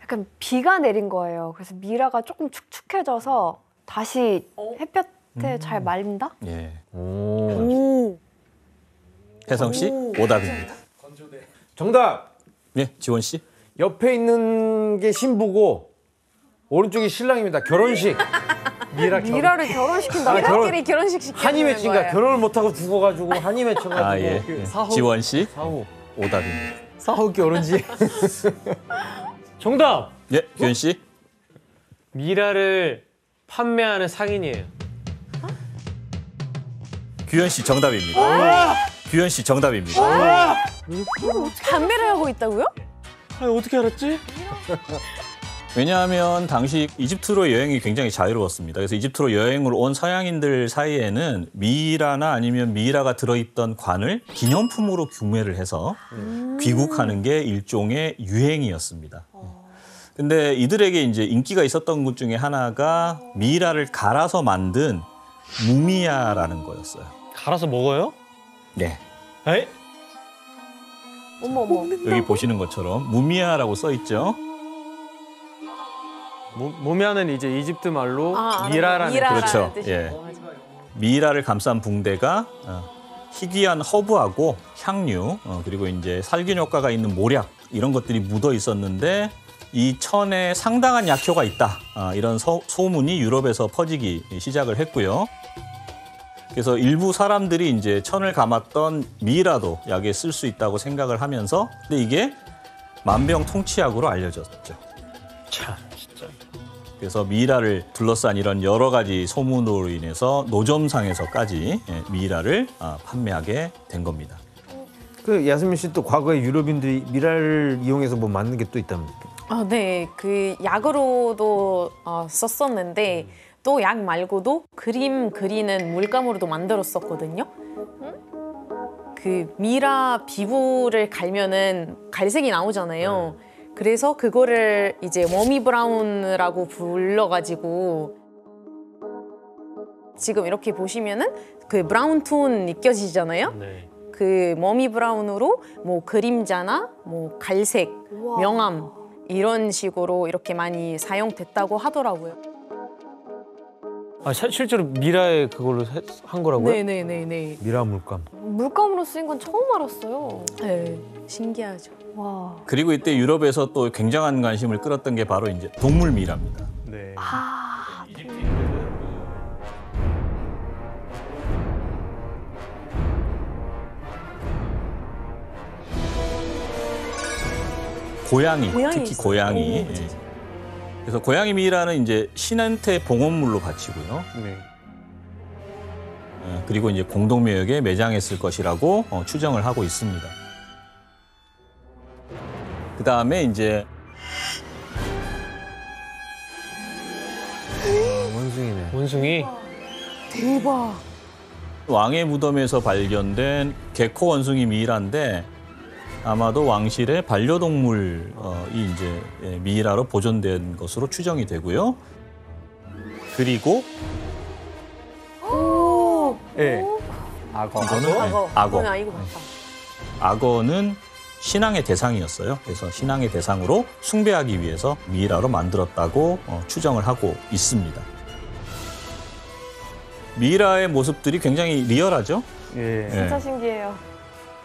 S3: 약간 비가 내린 거예요. 그래서 미라가 조금 축축해져서 다시 햇볕에 잘 말린다?
S2: 예,
S4: 오.
S6: 오.
S2: 혜성 씨 오답입니다.
S4: 정답.
S2: 예, 지원 씨.
S4: 옆에 있는 게 신부고 오른쪽이 신랑입니다. 결혼식.
S3: 미라를 결혼시킨다.
S6: 미라끼리 결혼식 시키는
S4: 한이 맺힌가
S6: 거예요.
S4: 결혼을 못 하고 죽어가지고 한이 맺혀가지고.
S2: 아 예. 예. 지원 씨
S4: 사후.
S2: 오답입니다.
S5: 사후 결혼지.
S1: 정답.
S2: 예, 규현 씨.
S1: 미라를 판매하는 상인이에요.
S2: 규현 씨 정답입니다. 규현 씨 정답입니다.
S6: 판매를 하고 있다고요?
S1: 아니, 어떻게 알았지?
S2: 왜냐하면 당시 이집트로 여행이 굉장히 자유로웠습니다. 그래서 이집트로 여행을 온 서양인들 사이에는 미이라나 아니면 미이라가 들어있던 관을 기념품으로 구매를 해서 귀국하는 게 일종의 유행이었습니다. 근데 이들에게 이제 인기가 있었던 것 중에 하나가 미이라를 갈아서 만든 무미야라는 거였어요.
S1: 갈아서 먹어요?
S2: 네.
S1: 에이?
S3: 어머.
S2: 여기 보시는 것처럼 무미야라고 써 있죠.
S5: 모미아는 이제 이집트 말로
S6: 아,
S5: 미라라는
S6: 미라라는
S2: 그렇죠.
S6: 뜻이고.
S2: 예. 미이라를 감싼 붕대가 희귀한 허브하고 향유 그리고 이제 살균 효과가 있는 모략 이런 것들이 묻어 있었는데 이 천에 상당한 약효가 있다 이런 소문이 유럽에서 퍼지기 시작을 했고요. 그래서 일부 사람들이 이제 천을 감았던 미이라도 약에 쓸 수 있다고 생각을 하면서 근데 이게 만병통치약으로 알려졌죠.
S1: 참, 진짜.
S2: 그래서 미이라를 둘러싼 이런 여러 가지 소문으로 인해서 노점상에서까지 미이라를 판매하게 된 겁니다.
S4: 그 야스민 씨 또 과거에 유럽인들이 미라를 이용해서 뭐 만든 게 또 있답니까?
S6: 아, 네. 그 약으로도 썼었는데 또 약 말고도 그림 그리는 물감으로도 만들었었거든요. 그 미라 피부를 갈면은 갈색이 나오잖아요. 그래서 그거를 이제 머미 브라운이라고 불러가지고 지금 이렇게 보시면은 그 브라운 톤 느껴지잖아요.
S1: 네.
S6: 그 머미 브라운으로 뭐 그림자나 뭐 갈색,
S3: 우와.
S6: 명암 이런 식으로 이렇게 많이 사용됐다고 하더라고요.
S1: 아, 실제로 미라에 그걸로 한 거라고요?
S6: 네네네네.
S4: 미라 물감.
S3: 물감으로 쓰인 건 처음 알았어요.
S6: 네, 신기하죠.
S3: 와.
S2: 그리고 이때 유럽에서 또 굉장한 관심을 끌었던 게 바로 이제 동물 미라입니다.
S5: 네.
S3: 아,
S2: 고양이,
S6: 고양이
S2: 특히
S6: 있어요.
S2: 고양이.
S6: 오,
S2: 예.
S6: 진짜.
S2: 그래서 고양이 미라는 이제 신한테 봉헌물로 바치고요.
S5: 네.
S2: 그리고 이제 공동묘역에 매장했을 것이라고 추정을 하고 있습니다. 그 다음에 이제
S4: 원숭이네.
S1: 원숭이?
S6: 대박.
S2: 왕의 무덤에서 발견된 개코 원숭이 미이라인데 아마도 왕실의 반려동물이 이제 미이라로 보존된 것으로 추정이 되고요. 그리고
S3: 오.
S5: 예. 악어.
S2: 이거는
S6: 악어.
S2: 악어.
S6: 아, 이거 맞다.
S2: 악어는 신앙의 대상이었어요. 그래서 신앙의 대상으로 숭배하기 위해서 미이라로 만들었다고 추정을 하고 있습니다. 미이라의 모습들이 굉장히 리얼하죠.
S5: 예.
S3: 진짜 신기해요.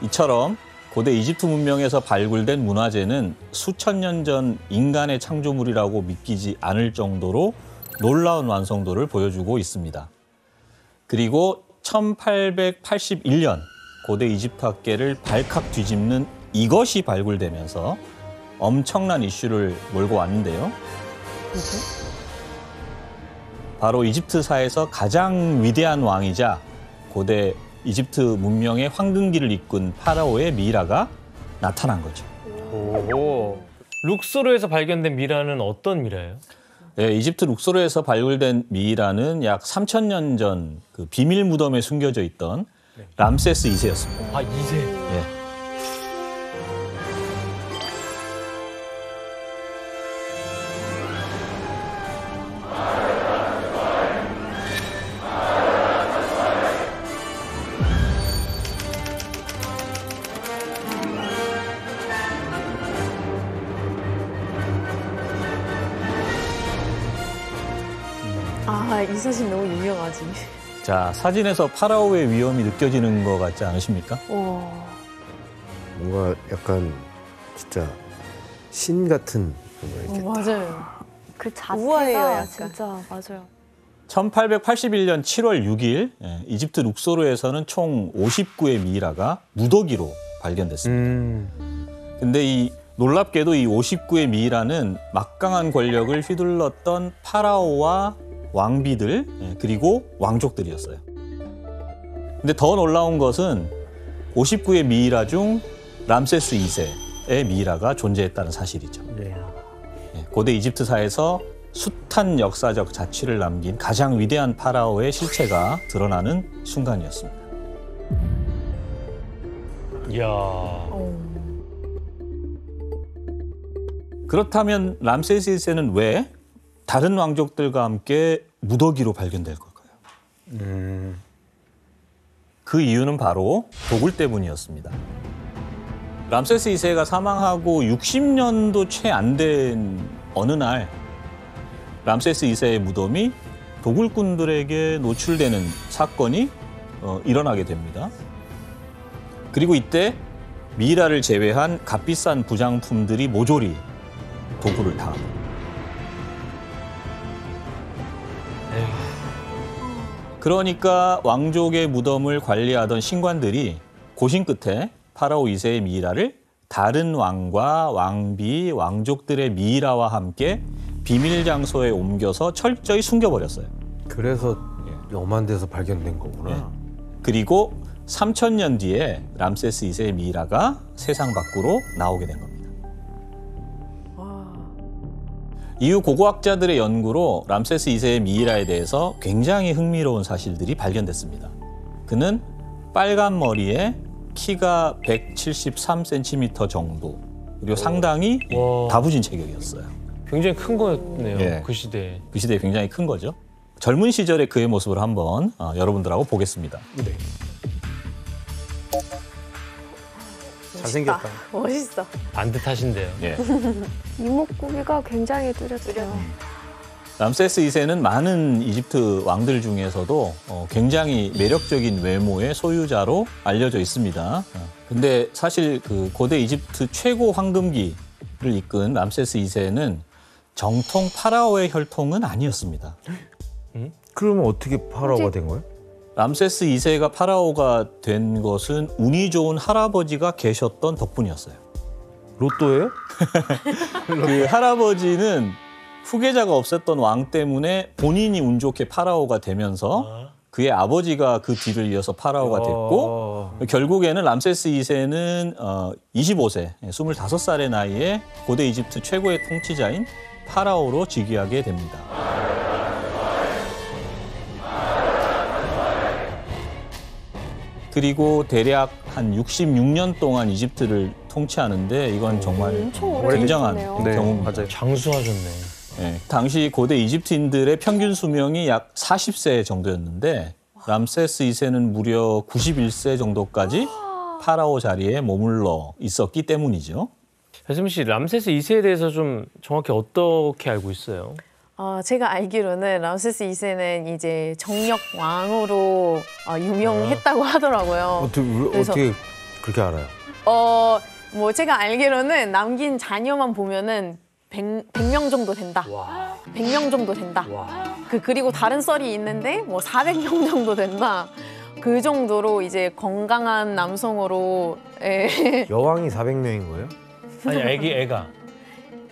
S2: 이처럼 고대 이집트 문명에서 발굴된 문화재는 수천 년 전 인간의 창조물이라고 믿기지 않을 정도로 놀라운 완성도를 보여주고 있습니다. 그리고 1881년 고대 이집트 학계를 발칵 뒤집는 이것이 발굴되면서 엄청난 이슈를 몰고 왔는데요. 바로 이집트사에서 가장 위대한 왕이자 고대 이집트 문명의 황금기를 이끈 파라오의 미이라가 나타난 거죠.
S5: 오.
S1: 룩소르에서 발견된 미라는 어떤 미라예요?
S2: 네, 이집트 룩소르에서 발굴된 미이라는 약 3,000년 전 그 비밀 무덤에 숨겨져 있던 람세스 2세였습니다.
S1: 아, 2세.
S2: 예.
S6: 아, 이 사진 너무 유명하지.
S2: 자, 사진에서 파라오의 위험이 느껴지는 것 같지 않으십니까?
S3: 와.
S7: 뭔가 약간 진짜 신 같은 뭔가 이렇게
S6: 맞아요.
S3: 그
S6: 우아해요,
S3: 자체가
S6: 약간.
S3: 진짜 맞아요.
S2: 1881년 7월 6일 이집트 룩소르에서는 총 59의 미이라가 무더기로 발견됐습니다. 근데 이 놀랍게도 이 59의 미이라는 막강한 권력을 휘둘렀던 파라오와 왕비들 그리고 왕족들이었어요. 근데 더 놀라운 것은 59의 미이라 중 람세스 2세의 미이라가 존재했다는 사실이죠. 고대 이집트사에서 숱한 역사적 자취를 남긴 가장 위대한 파라오의 실체가 드러나는 순간이었습니다.
S1: 이야.
S2: 그렇다면 람세스 1세는 왜 다른 왕족들과 함께 무더기로 발견될 걸까요? 그 이유는 바로 도굴 때문이었습니다. 람세스 2세가 사망하고 60년도 채 안 된 어느 날 람세스 2세의 무덤이 도굴꾼들에게 노출되는 사건이 일어나게 됩니다. 그리고 이때 미이라를 제외한 값비싼 부장품들이 모조리 도굴을 당합니다. 그러니까 왕족의 무덤을 관리하던 신관들이 고심 끝에 파라오 2세의 미이라를 다른 왕과 왕비, 왕족들의 미이라와 함께 비밀 장소에 옮겨서 철저히 숨겨버렸어요.
S4: 그래서 엄한 데서 발견된 거구나.
S2: 그리고 3,000년 뒤에 람세스 2세의 미이라가 세상 밖으로 나오게 된 겁니다. 이후 고고학자들의 연구로 람세스 2세의 미이라에 대해서 굉장히 흥미로운 사실들이 발견됐습니다. 그는 빨간 머리에 키가 173cm 정도, 그리고 상당히
S1: 와.
S2: 다부진 체격이었어요.
S1: 굉장히 큰 거였네요.
S2: 예.
S1: 그 시대에.
S2: 그 시대에 굉장히 큰 거죠. 젊은 시절의 그의 모습을 한번 여러분들하고 보겠습니다.
S5: 잘생겼다.
S6: 멋있어.
S1: 반듯하신데요.
S2: 예.
S3: 이목구비가 굉장히 뚜렷해요.
S2: 람세스 2세는 많은 이집트 왕들 중에서도 굉장히 매력적인 외모의 소유자로 알려져 있습니다. 근데 사실 그 고대 이집트 최고 황금기를 이끈 람세스 2세는 정통 파라오의 혈통은 아니었습니다.
S4: 그러면 어떻게 파라오가 된 거예요?
S2: 람세스 2세가 파라오가 된 것은 운이 좋은 할아버지가 계셨던 덕분이었어요.
S4: 로또예요?
S2: 그 할아버지는 후계자가 없었던 왕 때문에 본인이 운 좋게 파라오가 되면서 그의 아버지가 그 뒤를 이어서 파라오가 됐고 결국에는 람세스 2세는 25세, 25살의 나이에 고대 이집트 최고의 통치자인 파라오로 즉위하게 됩니다. 그리고 대략 한 66년 동안 이집트를 통치하는데 이건 정말
S3: 엄청 오래
S2: 굉장한
S3: 계셨네요.
S5: 네,
S2: 경우입니다.
S5: 맞아요.
S1: 장수하셨네.
S2: 예, 당시 고대 이집트인들의 평균 수명이 약 40세 정도였는데 람세스 2세는 무려 91세 정도까지 파라오 자리에 머물러 있었기 때문이죠.
S1: 배수민 씨, 람세스 2세에 대해서 좀 정확히 어떻게 알고 있어요?
S6: 제가 알기로는 람세스 2세는 이제 정력 왕으로 유명했다고 하더라고요. 그래서-
S4: 어떻게 그렇게 알아요?
S6: 뭐 제가 알기로는 남긴 자녀만 보면은 100명 정도 된다. 100명 정도 된다. 그리고 다른 썰이 있는데 뭐 400명 정도 된다. 그 정도로 이제 건강한 남성으로
S4: 여왕이 400명인 거예요?
S1: 아니, 애가.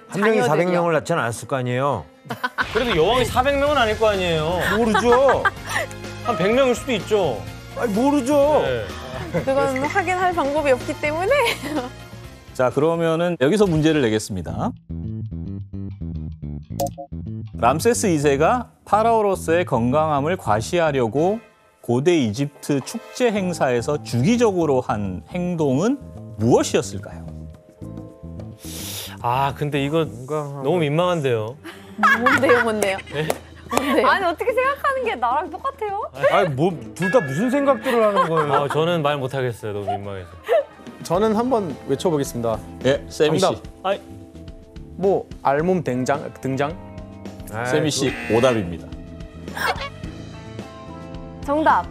S4: 한 명이
S6: 자녀들이요.
S4: 400명을 낳지는 않았을 거 아니에요?
S1: 그래도 여왕이 400명은 아닐 거 아니에요.
S4: 모르죠.
S1: 한 100명일 수도 있죠.
S4: 아니 모르죠.
S1: 네.
S6: 그건 확인할 방법이 없기 때문에
S2: 자, 그러면은 여기서 문제를 내겠습니다. 람세스 2세가 파라오로서의 건강함을 과시하려고 고대 이집트 축제 행사에서 주기적으로 한 행동은 무엇이었을까요?
S1: 아 근데 이거 너무 민망한데요.
S6: 뭔데요, 뭔데요? 뭔데요?
S3: 아니 어떻게 생각하는 게 나랑 똑같아요?
S4: 아니 뭐 둘 다 무슨 생각들을 하는 거예요?
S1: 아 저는 말 못하겠어요. 너무 민망해서.
S5: 저는 한번 외쳐보겠습니다.
S2: 예, 세미 씨.
S5: 정답.
S1: 아이,
S5: 뭐 알몸 등장?
S2: 세미 씨 오답입니다.
S3: 정답.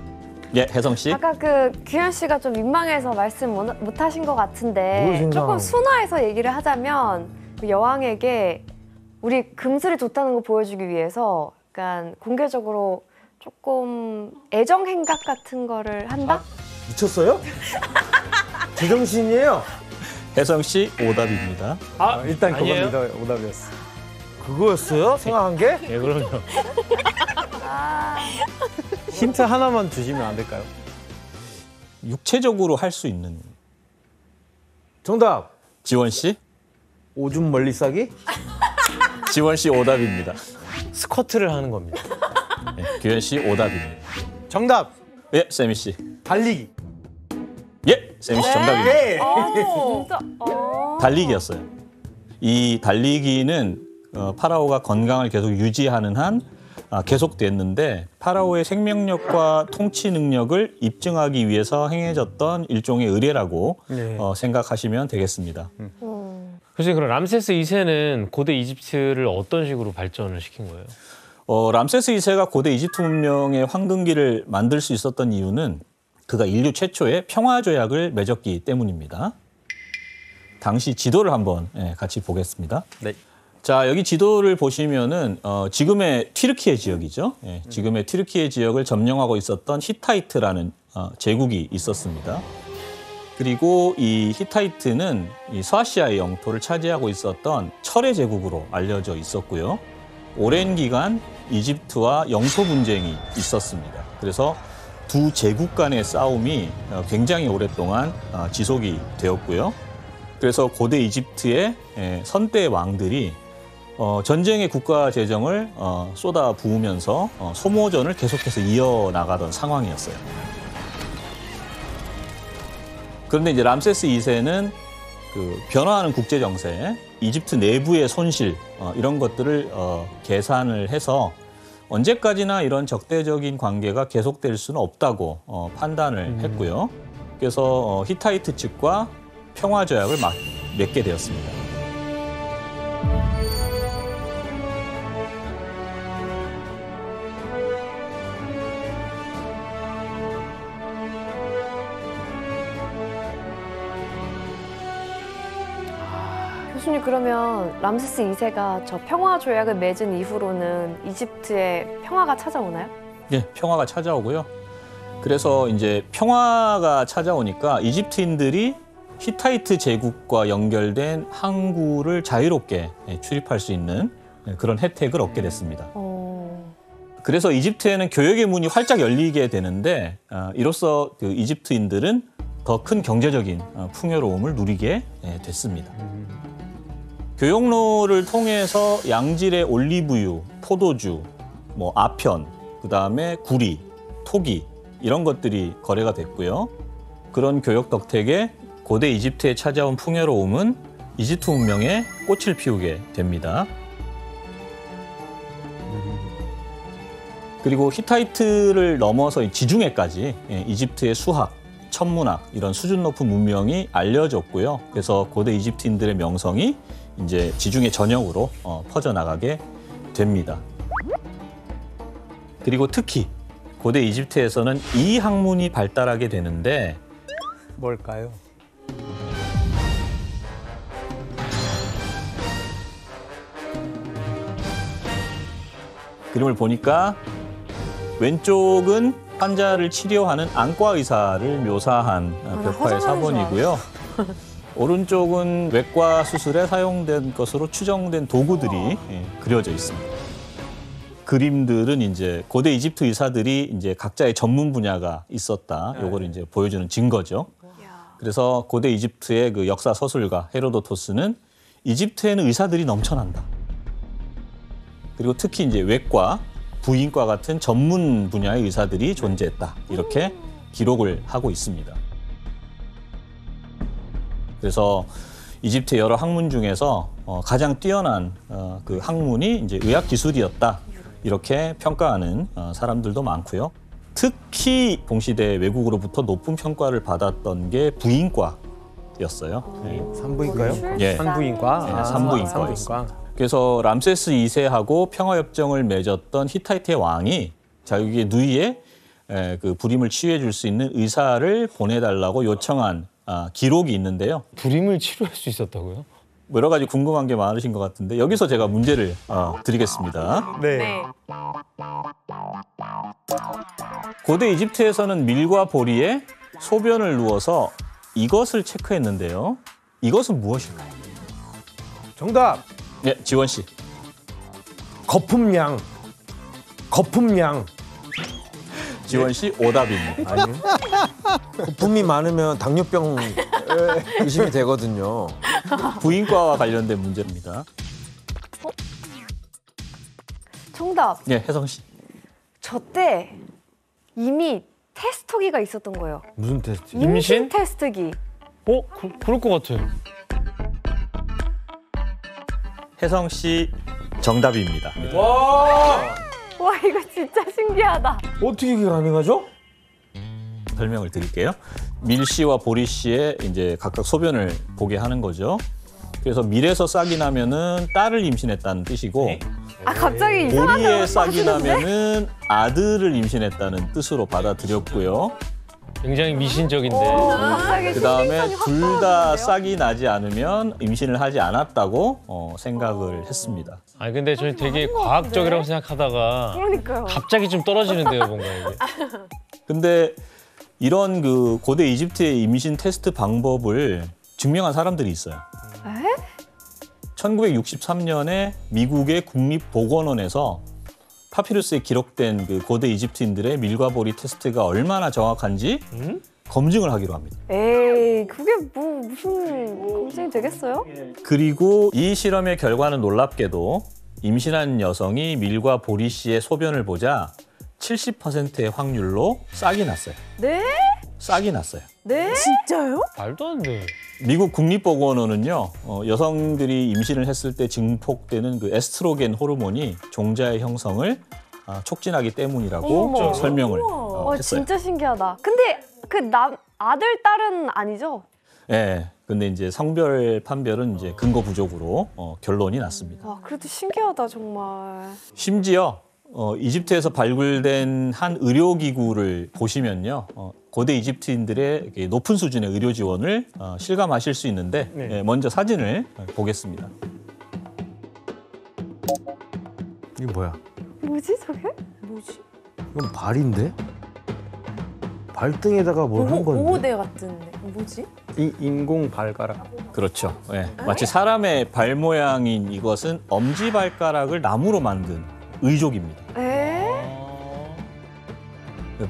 S2: 예, 혜성 씨.
S3: 아까 그 규현 씨가 좀 민망해서 말씀 못 하신 것
S4: 뭘
S3: 같은데
S4: 생각하는
S3: 조금
S4: 거야?
S3: 순화해서 얘기를 하자면 그 여왕에게 우리 금슬이 좋다는 걸 보여주기 위해서 약간 공개적으로 조금 애정 행각 같은 거를 한다?
S4: 미쳤어요? 제정신이에요?
S2: 혜성 씨 오답입니다.
S1: 아
S5: 일단
S1: 아니에요?
S5: 그겁니다. 오답이었어.
S4: 그거였어요? 생각한 게?
S1: 예 그럼요.
S5: 힌트 하나만 주시면 안 될까요?
S2: 육체적으로 할 수 있는
S4: 정답.
S2: 지원 씨.
S4: 오줌 멀리 싸기?
S2: 지원 씨 오답입니다.
S1: 스쿼트를 하는 겁니다.
S2: 예, 규현 씨 오답입니다.
S5: 정답.
S2: 예, 세미 씨.
S5: 달리기.
S2: 예, 세미 씨 정답입니다.
S5: 네.
S3: 진짜.
S2: 달리기였어요. 이 달리기는 파라오가 건강을 계속 유지하는 한 계속됐는데 파라오의 생명력과 통치 능력을 입증하기 위해서 행해졌던 일종의 의례라고
S5: 네.
S2: 생각하시면 되겠습니다.
S1: 교수님 그럼 람세스 2세는 고대 이집트를 어떤 식으로 발전을 시킨 거예요?
S2: 람세스 2세가 고대 이집트 문명의 황금기를 만들 수 있었던 이유는 그가 인류 최초의 평화조약을 맺었기 때문입니다. 당시 지도를 한번 같이 보겠습니다.
S5: 네.
S2: 자, 여기 지도를 보시면은 지금의 튀르키예 지역이죠. 지금의 튀르키예 지역을 점령하고 있었던 히타이트라는 제국이 있었습니다. 그리고 이 히타이트는 이 서아시아의 영토를 차지하고 있었던 철의 제국으로 알려져 있었고요. 오랜 기간 이집트와 영토 분쟁이 있었습니다. 그래서 두 제국 간의 싸움이 굉장히 오랫동안 지속이 되었고요. 그래서 고대 이집트의 선대 왕들이 전쟁의 국가 재정을 쏟아 부으면서 소모전을 계속해서 이어나가던 상황이었어요. 그런데 이제 람세스 2세는 그 변화하는 국제 정세, 이집트 내부의 손실 이런 것들을 계산을 해서 언제까지나 이런 적대적인 관계가 계속될 수는 없다고 판단을 했고요. 그래서 히타이트 측과 평화 조약을 맺게 되었습니다.
S3: 교수님 그러면 람세스 2세가 저 평화 조약을 맺은 이후로는 이집트에 평화가 찾아오나요?
S2: 예, 평화가 찾아오고요. 그래서 이제 평화가 찾아오니까 이집트인들이 히타이트 제국과 연결된 항구를 자유롭게 출입할 수 있는 그런 혜택을 얻게 됐습니다. 그래서 이집트에는 교역의 문이 활짝 열리게 되는데 이로써 그 이집트인들은 더 큰 경제적인 풍요로움을 누리게 됐습니다. 교역로를 통해서 양질의 올리브유, 포도주, 뭐 아편, 그다음에 구리, 토기 이런 것들이 거래가 됐고요. 그런 교역 덕택에 고대 이집트에 찾아온 풍요로움은 이집트 문명에 꽃을 피우게 됩니다. 그리고 히타이트를 넘어서 지중해까지 이집트의 수학, 천문학 이런 수준 높은 문명이 알려졌고요. 그래서 고대 이집트인들의 명성이 이제 지중해 전역으로 퍼져나가게 됩니다. 그리고 특히 고대 이집트에서는 이 학문이 발달하게 되는데
S5: 뭘까요?
S2: 그림을 보니까 왼쪽은 환자를 치료하는 안과 의사를 묘사한 벽화의 사본이고요. 오른쪽은 외과 수술에 사용된 것으로 추정된 도구들이 그려져 있습니다. 그림들은 이제 고대 이집트 의사들이 이제 각자의 전문 분야가 있었다. 요거를 이제 보여주는 증거죠. 그래서 고대 이집트의 그 역사 서술가 헤로도토스는 이집트에는 의사들이 넘쳐난다. 그리고 특히 이제 외과, 부인과 같은 전문 분야의 의사들이 존재했다. 이렇게 기록을 하고 있습니다. 그래서 이집트의 여러 학문 중에서 가장 뛰어난 그 학문이 이제 의학 기술이었다. 이렇게 평가하는 사람들도 많고요. 특히 동시대 외국으로부터 높은 평가를 받았던 게 부인과였어요.
S4: 산부인과요?
S2: 예.
S5: 산부인과.
S2: 네, 산부인과였습니다. 그래서 람세스 2세하고 평화협정을 맺었던 히타이트의 왕이 자기의 누이의 그 불임을 치유해 줄 수 있는 의사를 보내달라고 요청한 기록이 있는데요.
S1: 불임을 치료할 수 있었다고요?
S2: 여러 가지 궁금한 게 많으신 것 같은데 여기서 제가 문제를 드리겠습니다.
S6: 네.
S2: 고대 이집트에서는 밀과 보리에 소변을 누워서 이것을 체크했는데요. 이것은 무엇일까요?
S4: 정답.
S2: 네, 지원 씨.
S4: 거품량. 거품량.
S2: 지원 씨 오답입니다.
S4: 아니요. 거품이 많으면 당뇨병 의심이 되거든요.
S2: 부인과와 관련된 문제입니다.
S3: 정답.
S2: 네, 혜성 씨.
S3: 저 때 이미 테스터기가 있었던 거예요.
S4: 무슨 테스트?
S3: 임신 테스트기.
S1: 그럴 것 같아.
S2: 혜성 씨 정답입니다.
S3: 와 이거 진짜 신기하다.
S4: 어떻게 이게 가능하죠?
S2: 설명을 드릴게요. 밀 씨와 보리 씨의 이제 각각 소변을 보게 하는 거죠. 그래서 밀에서 싹이 나면은 딸을 임신했다는 뜻이고
S3: 아 갑자기 이상한
S2: 보리에
S3: 데
S2: 싹이 나면은 아들을 임신했다는 뜻으로 받아들였고요.
S1: 굉장히 미신적인데.
S3: 갑자기
S2: 그다음에
S3: 신빙성이 확
S2: 둘 다
S3: 떨어지는데요?
S2: 싹이 나지 않으면 임신을 하지 않았다고 생각을 했습니다.
S1: 아니 근데 저는 되게 과학적이라고 생각하다가
S3: 그러니까요.
S1: 갑자기 좀 떨어지는데요, 뭔가 이게.
S2: 근데 이런 그 고대 이집트의 임신 테스트 방법을 증명한 사람들이 있어요. 1963년에 미국의 국립보건원에서 파피루스에 기록된 그 고대 이집트인들의 밀과 보리 테스트가 얼마나 정확한지 검증을 하기로 합니다.
S3: 에이 그게 뭐 무슨 검증이 되겠어요?
S2: 그리고 이 실험의 결과는 놀랍게도 임신한 여성이 밀과 보리 씨의 소변을 보자 70%의 확률로 싹이 났어요.
S3: 네?
S2: 싹이 났어요.
S3: 네?
S6: 진짜요?
S1: 말도 안 돼.
S2: 미국 국립보건원은요, 여성들이 임신을 했을 때 증폭되는 그 에스트로겐 호르몬이 종자의 형성을 촉진하기 때문이라고
S3: 어머.
S2: 설명을
S3: 와
S2: 했어요.
S3: 진짜 신기하다. 근데 그 아들 딸은 아니죠?
S2: 네, 근데 이제 성별 판별은 이제 근거 부족으로 결론이 났습니다.
S3: 와 그래도 신기하다 정말.
S2: 심지어 이집트에서 발굴된 한 의료기구를 보시면요. 고대 이집트인들의 높은 수준의 의료 지원을 실감하실 수 있는데 예, 먼저 사진을 보겠습니다.
S4: 이게 뭐야?
S3: 뭐지 저게?
S6: 뭐지?
S4: 이건 발인데? 발등에다가 뭘 한 건데?
S6: 보호대 같은데. 뭐지?
S5: 이 인공 발가락.
S2: 그렇죠. 예, 마치 사람의 발 모양인 이것은 엄지발가락을 나무로 만든 의족입니다.
S3: 에?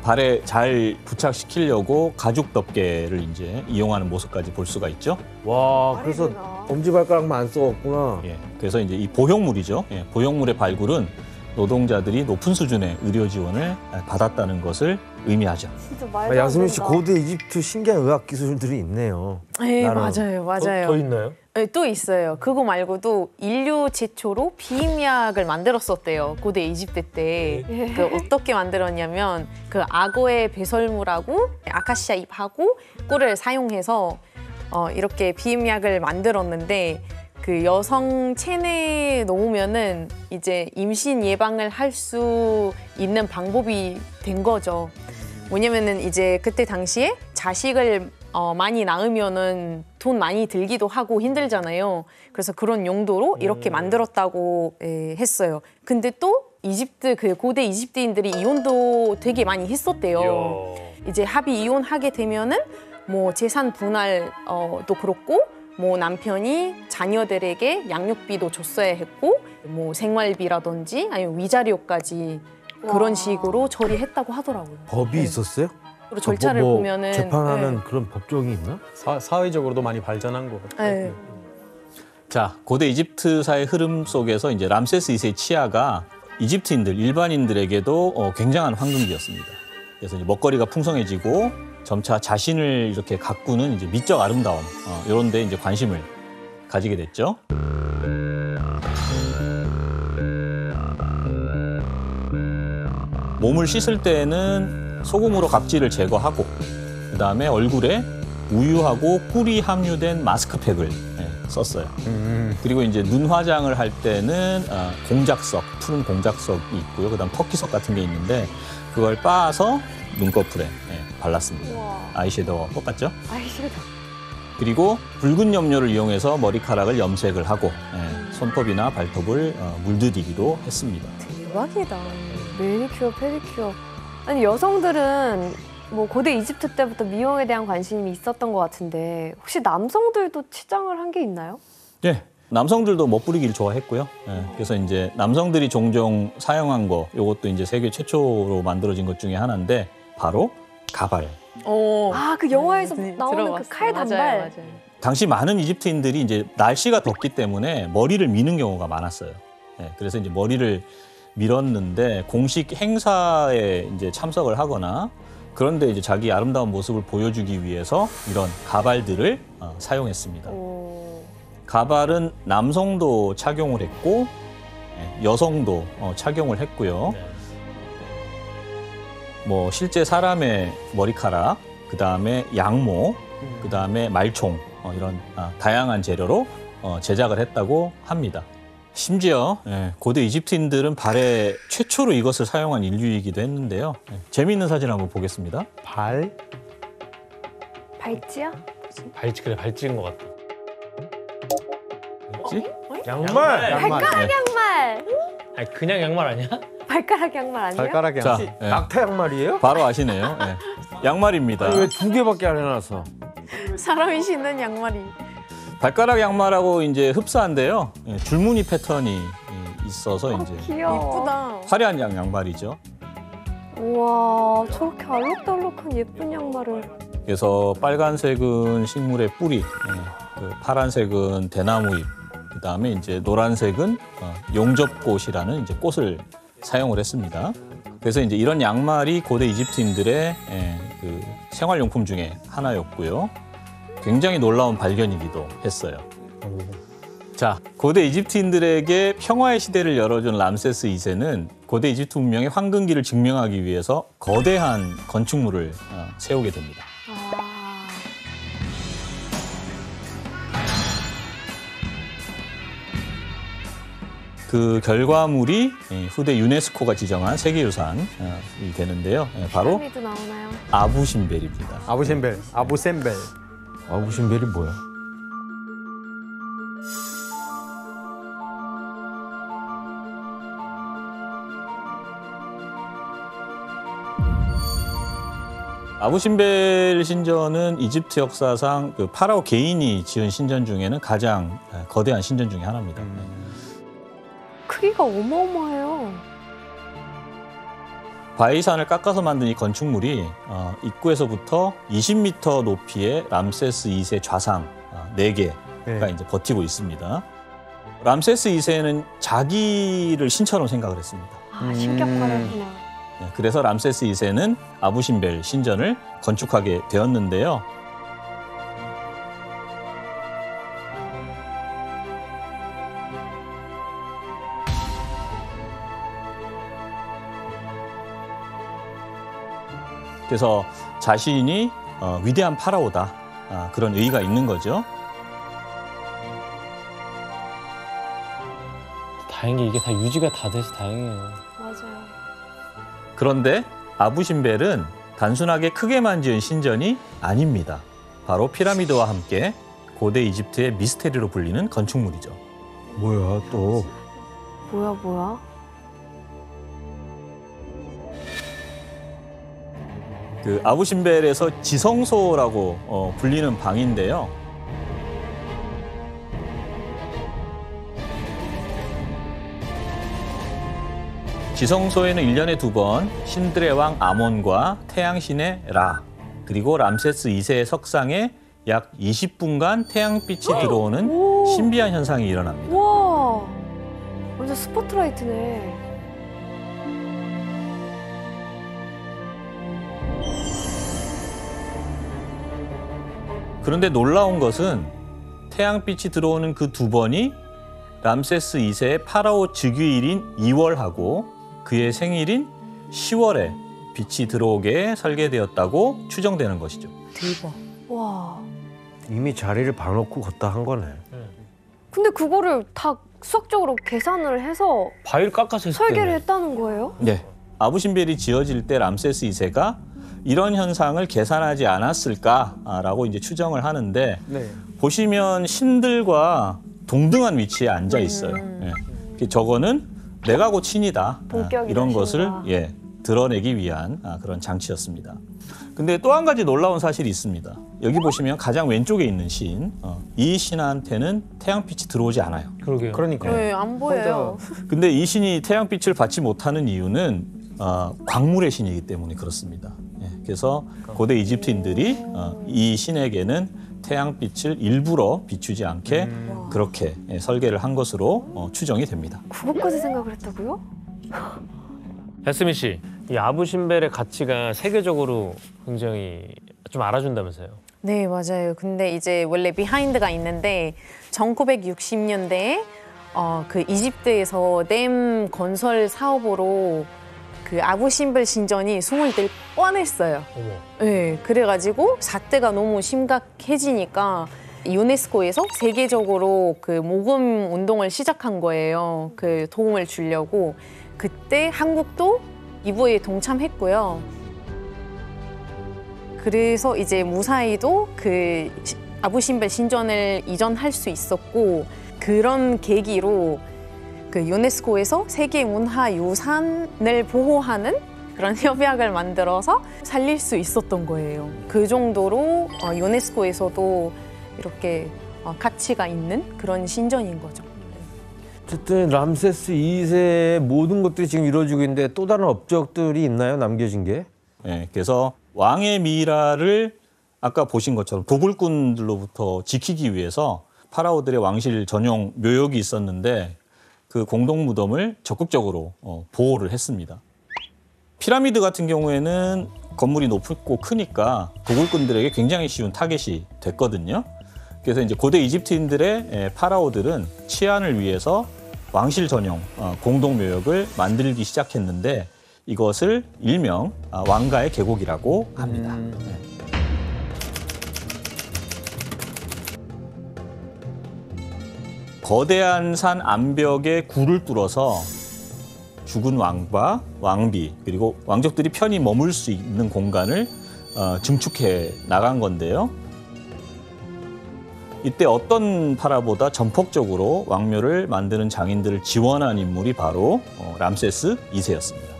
S2: 발에 잘 부착시키려고 가죽 덮개를 이제 이용하는 모습까지 볼 수가 있죠.
S4: 와, 그래서
S3: 발이구나.
S4: 엄지발가락만 안 써왔구나.
S2: 예, 그래서 이제 이 보형물이죠. 예, 보형물의 발굴은 노동자들이 높은 수준의 의료 지원을 받았다는 것을 의미하죠.
S3: 진짜 말도 안
S4: 야스민 씨
S3: 된다.
S4: 고대 이집트 신기한 의학 기술들이 있네요.
S6: 네,
S4: 나는
S6: 맞아요.
S1: 더 있나요?
S6: 네, 또 있어요. 그거 말고도 인류 최초로 비임약을 만들었었대요. 고대 이집트 때. 그 어떻게 만들었냐면 그 악어의 배설물하고 아카시아 잎하고 꿀을 사용해서 이렇게 비임약을 만들었는데 그 여성 체내에 놓으면은 이제 임신 예방을 할 수 있는 방법이 된 거죠. 뭐냐면은 이제 그때 당시에 자식을 많이 낳으면은 돈 많이 들기도 하고 힘들잖아요. 그래서 그런 용도로 이렇게 만들었다고 했어요. 근데 또 이집트 그 고대 이집트인들이 이혼도 되게 많이 했었대요. 이제 합의 이혼하게 되면은 뭐 재산 분할도 그렇고 뭐 남편이 자녀들에게 양육비도 줬어야 했고 뭐 생활비라든지 아니면 위자료까지 그런 식으로 처리했다고 하더라고요.
S4: 법이 있었어요?
S6: 그리고 절차를
S4: 뭐
S6: 보면은
S4: 재판하는 그런 법정이 있나?
S5: 사회적으로도 많이 발전한 것 같아요.
S6: 네.
S2: 자, 고대 이집트사의 흐름 속에서 이제 람세스 2세의 치아가 이집트인들, 일반인들에게도 굉장한 황금기였습니다. 그래서 이제 먹거리가 풍성해지고 점차 자신을 이렇게 가꾸는 이제 미적 아름다움 이런 데 이제 관심을 가지게 됐죠. 몸을 씻을 때는 소금으로 각질을 제거하고 그다음에 얼굴에 우유하고 꿀이 함유된 마스크팩을 썼어요. 그리고 이제 눈 화장을 할 때는 공작석, 푸른 공작석이 있고요. 그다음 터키석 같은 게 있는데 그걸 빻아서 눈꺼풀에 발랐습니다.
S3: 우와.
S2: 아이섀도우와 똑같죠?
S3: 아이섀도우.
S2: 그리고 붉은 염료를 이용해서 머리카락을 염색을 하고 손톱이나 발톱을 물들이기도 했습니다.
S6: 대박이다.
S3: 매니큐어, 페디큐어. 아니 여성들은 뭐 고대 이집트 때부터 미용에 대한 관심이 있었던 것 같은데 혹시 남성들도 치장을 한 게 있나요?
S2: 네, 남성들도 멋부리기를 좋아했고요. 그래서 이제 남성들이 종종 사용한 거, 이것도 이제 세계 최초로 만들어진 것 중에 하나인데 바로 가발.
S3: 아, 그 영화에서
S6: 네,
S3: 나오는
S6: 들어봤어요.
S3: 그 칼 단발.
S6: 맞아요.
S2: 당시 많은 이집트인들이 이제 날씨가 덥기 때문에 머리를 미는 경우가 많았어요. 그래서 이제 머리를 밀었는데 공식 행사에 이제 참석을 하거나 그런데 이제 자기 아름다운 모습을 보여주기 위해서 이런 가발들을 사용했습니다.
S3: 오.
S2: 가발은 남성도 착용을 했고 여성도 착용을 했고요. 뭐 실제 사람의 머리카락, 그 다음에 양모, 그 다음에 말총 이런 다양한 재료로 제작을 했다고 합니다. 심지어 고대 이집트인들은 발에 최초로 이것을 사용한 인류이기도 했는데요. 재미있는 사진 한번 보겠습니다.
S3: 발찌야?
S1: 그래 발찌인 것 같다.
S2: 뭐지?
S4: 양말.
S3: 발가락 양말.
S1: 아니 그냥 양말 아니야?
S3: 발가락 양말 아니에요?
S5: 발가락이
S2: 자,
S4: 낙타 양말이에요?
S2: 바로 아시네요. 양말입니다.
S4: 아니 왜 두 개밖에 안 해놨어?
S6: 사람이 신는 양말이.
S2: 발가락 양말하고 이제 흡사한데요. 줄무늬 패턴이 있어서 이제
S3: 귀여워.
S6: 이쁘다.
S2: 화려한 양말이죠.
S3: 우와, 저렇게 알록달록한 예쁜 양말을.
S2: 그래서 빨간색은 식물의 뿌리, 그 파란색은 대나무 잎, 그 다음에 이제 노란색은 용접꽃이라는 이제 꽃을 사용을 했습니다. 그래서 이제 이런 양말이 고대 이집트인들의 그 생활용품 중에 하나였고요. 굉장히 놀라운 발견이기도 했어요. 자, 고대 이집트인들에게 평화의 시대를 열어준 람세스 2세는 고대 이집트 문명의 황금기를 증명하기 위해서 거대한 건축물을 세우게 됩니다.
S3: 아.
S2: 그 결과물이 후대 유네스코가 지정한 세계유산이 되는데요. 바로
S3: 피라미드 나오나요?
S2: 아부신벨입니다.
S5: 아부셈벨.
S4: 아부신벨이 뭐야?
S2: 아부신벨 신전은 이집트 역사상 그 파라오 개인이 지은 신전 중에는 가장 거대한 신전 중에 하나입니다.
S3: 크기가 어마어마해요.
S2: 바위산을 깎아서 만든 이 건축물이 입구에서부터 20m 높이의 람세스 2세 좌상 4개가 이제 버티고 있습니다. 람세스 2세는 자기를 신처럼 생각을 했습니다.
S3: 아, 신격화했구나.
S2: 그래서 람세스 2세는 아부신벨 신전을 건축하게 되었는데요. 그래서 자신이 위대한 파라오다 그런 의의가 있는 거죠.
S1: 다행히 이게 다 유지가 다 돼서 다행이에요.
S3: 맞아요.
S2: 그런데 아부신벨은 단순하게 크게만 지은 신전이 아닙니다. 바로 피라미드와 함께 고대 이집트의 미스테리로 불리는 건축물이죠.
S4: 뭐야 또?
S3: 뭐야?
S2: 그 아부신벨에서 지성소라고 불리는 방인데요. 지성소에는 1년에 2번 신들의 왕 아몬과 태양신의 라, 그리고 람세스 2세의 석상에 약 20분간 태양빛이 들어오는 신비한 현상이 일어납니다.
S3: 와, 완전 스포트라이트네.
S2: 그런데 놀라운 것은 태양빛이 들어오는 그 2번이 람세스 2세의 파라오 즉위일인 2월하고 그의 생일인 10월에 빛이 들어오게 설계되었다고 추정되는 것이죠.
S6: 대박.
S3: 와.
S7: 이미 자리를 봐놓고 걷다 한 거네.
S3: 근데 그거를 다 수학적으로 계산을 해서
S1: 바위를 깎아서 했을
S3: 설계를
S1: 때문에.
S3: 했다는 거예요?
S2: 네. 아부신벨이 지어질 때 람세스 2세가 이런 현상을 계산하지 않았을까라고 이제 추정을 하는데
S5: 네.
S2: 보시면 신들과 동등한 위치에 앉아 있어요. 예. 저거는 내가 곧 신이다.
S3: 본격이다,
S2: 이런 것을
S3: 신이다.
S2: 드러내기 위한 그런 장치였습니다. 근데 또 한 가지 놀라운 사실이 있습니다. 여기 보시면 가장 왼쪽에 있는 신, 이 신한테는 태양빛이 들어오지 않아요.
S1: 그러게요.
S5: 그러니까
S6: 네, 안 보여요.
S2: 근데 이 신이 태양빛을 받지 못하는 이유는 광물의 신이기 때문에 그렇습니다. 예, 그래서 고대 이집트인들이 이 신에게는 태양빛을 일부러 비추지 않게 그렇게 설계를 한 것으로 추정이 됩니다.
S3: 그것까지 생각을 했다고요?
S1: 배스미 씨, 이 아부신벨의 가치가 세계적으로 굉장히 좀 알아준다면서요?
S6: 네, 맞아요. 근데 이제 원래 비하인드가 있는데 1960년대에 그 이집트에서 댐 건설 사업으로 그 아부신벨 신전이 숨을 들 뻔했어요.
S1: 어머.
S6: 네, 그래가지고 사태가 너무 심각해지니까 유네스코에서 세계적으로 그 모금 운동을 시작한 거예요. 그 도움을 주려고. 그때 한국도 이부에 동참했고요. 그래서 이제 무사히도 그 아부신벨 신전을 이전할 수 있었고 그런 계기로 그 유네스코에서 세계문화유산을 보호하는 그런 협약을 만들어서 살릴 수 있었던 거예요. 그 정도로 유네스코에서도 이렇게 가치가 있는 그런 신전인 거죠.
S4: 어쨌든 람세스 2세의 모든 것들이 지금 이루어지고 있는데 또 다른 업적들이 있나요? 남겨진 게?
S2: 예, 그래서 왕의 미라를 아까 보신 것처럼 도굴꾼들로부터 지키기 위해서 파라오들의 왕실 전용 묘역이 있었는데 그 공동 무덤을 적극적으로 보호를 했습니다. 피라미드 같은 경우에는 건물이 높고 크니까 도굴꾼들에게 굉장히 쉬운 타겟이 됐거든요. 그래서 이제 고대 이집트인들의 파라오들은 치안을 위해서 왕실 전용 공동 묘역을 만들기 시작했는데 이것을 일명 왕가의 계곡이라고 합니다. 네. 거대한 산 암벽에 굴을 뚫어서 죽은 왕과 왕비 그리고 왕족들이 편히 머물 수 있는 공간을 증축해 나간 건데요. 이때 어떤 파라보다 전폭적으로 왕묘를 만드는 장인들을 지원한 인물이 바로 람세스 2세였습니다.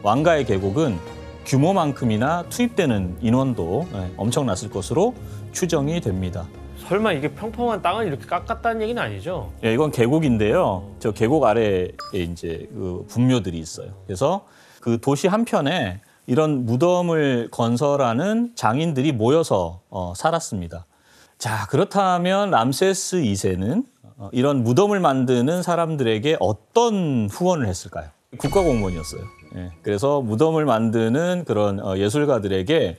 S2: 왕가의 계곡은 규모만큼이나 투입되는 인원도 엄청났을 것으로 추정이 됩니다.
S1: 설마 이게 평평한 땅을 이렇게 깎았다는 얘기는 아니죠?
S2: 예, 이건 계곡인데요. 저 계곡 아래에 이제 그 분묘들이 있어요. 그래서 그 도시 한편에 이런 무덤을 건설하는 장인들이 모여서 살았습니다. 자, 그렇다면 람세스 2세는 이런 무덤을 만드는 사람들에게 어떤 후원을 했을까요? 국가공무원이었어요. 예, 그래서 무덤을 만드는 그런 예술가들에게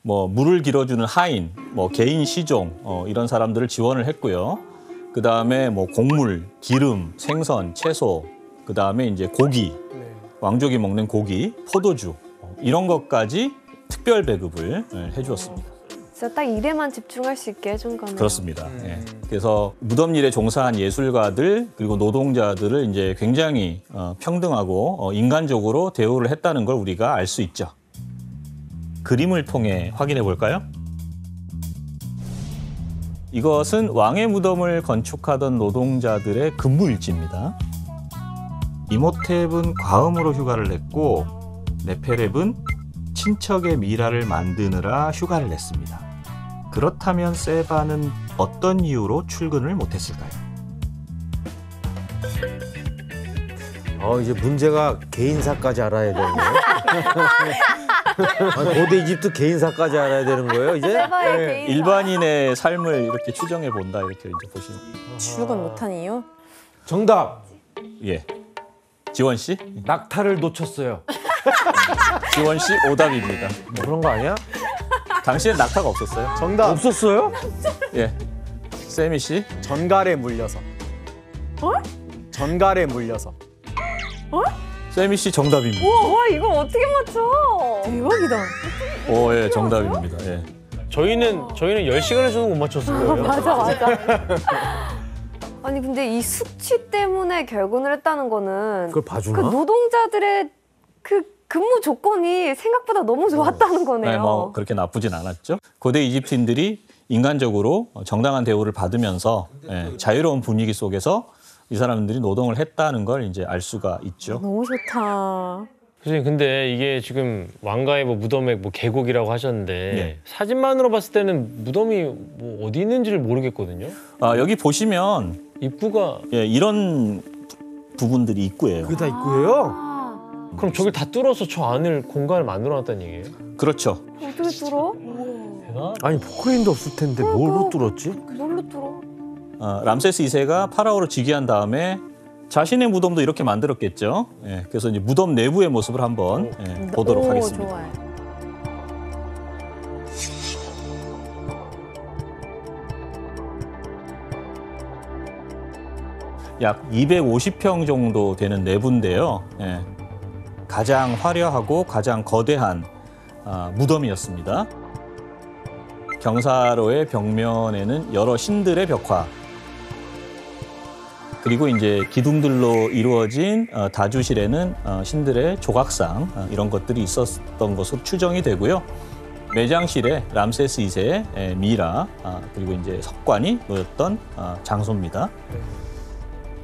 S2: 뭐 물을 길어주는 하인, 뭐 개인 시종 이런 사람들을 지원을 했고요. 그 다음에 뭐 곡물, 기름, 생선, 채소, 그 다음에 이제 고기, 왕족이 먹는 고기, 포도주 이런 것까지 특별 배급을 해주었습니다.
S3: 진짜 딱 일에만 집중할 수 있게 해준 거네요.
S2: 그렇습니다. 예. 그래서 무덤 일에 종사한 예술가들 그리고 노동자들을 이제 굉장히 평등하고 인간적으로 대우를 했다는 걸 우리가 알 수 있죠. 그림을 통해 확인해 볼까요? 이것은 왕의 무덤을 건축하던 노동자들의 근무 일지입니다. 이모탭은 과음으로 휴가를 냈고 네페렙은 친척의 미라를 만드느라 휴가를 냈습니다. 그렇다면 세바는 어떤 이유로 출근을 못했을까요?
S4: 이제 문제가 개인사까지 알아야 되네요.
S7: 고대 이집트 개인사까지 알아야 되는 거예요, 이제?
S3: 세바의
S2: 네,
S3: 개인.
S2: 일반인의 삶을 이렇게 추정해 본다 이렇게 이제 보시면.
S6: 출근 못한 이유?
S4: 정답.
S2: 예. 지원 씨?
S4: 낙타를 놓쳤어요.
S2: 지원 씨 오답입니다.
S7: 뭐 그런 거 아니야?
S2: 당시엔 낙타가 없었어요.
S5: 정답.
S7: 없었어요?
S2: 예. 세미 씨?
S5: 전갈에 물려서. 전갈에 물려서.
S2: 세미 씨 정답입니다.
S3: 와 이거 어떻게 맞춰?
S6: 대박이다.
S2: 오, 예, 정답입니다. 예.
S1: 저희는 10시간에서도 못 맞췄을 거예요.
S3: 맞아. 아니 근데 이 숙취 때문에 결근을 했다는 거는
S7: 그걸
S3: 그
S7: 봐주나?
S3: 노동자들의 그 근무 조건이 생각보다 너무 좋았다는 거네요.
S2: 네, 뭐 그렇게 나쁘진 않았죠. 고대 이집트인들이 인간적으로 정당한 대우를 받으면서 예, 자유로운 분위기 속에서 이 사람들이 노동을 했다는 걸 이제 알 수가 있죠.
S6: 너무 좋다.
S1: 선생님 근데 이게 지금 왕가의 뭐 무덤의 뭐 계곡이라고 하셨는데
S2: 예.
S1: 사진만으로 봤을 때는 무덤이 뭐 어디 있는지를 모르겠거든요.
S2: 아, 여기 보시면
S1: 입구가
S2: 예, 이런 부분들이 입구예요.
S4: 그게 다 있고요.
S1: 그럼 저길 다 뚫어서 저 안을 공간을 만들어놨다는 얘기예요?
S2: 그렇죠.
S3: 어떻게 뚫어?
S7: 아니 포크레인도 없을 텐데 뭘로 뚫었지?
S3: 뭘로 뚫어?
S2: 람세스 2세가 파라오로 즉위한 다음에 자신의 무덤도 이렇게 만들었겠죠. 예, 그래서 이제 무덤 내부의 모습을 한번 보도록
S6: 오,
S2: 하겠습니다.
S6: 좋아요.
S2: 약 250평 정도 되는 내부인데요. 예, 가장 화려하고 가장 거대한 무덤이었습니다. 경사로의 벽면에는 여러 신들의 벽화, 그리고 이제 기둥들로 이루어진 다주실에는 신들의 조각상 이런 것들이 있었던 것으로 추정이 되고요. 매장실에 람세스 2세의 미라 그리고 이제 석관이 놓였던 장소입니다.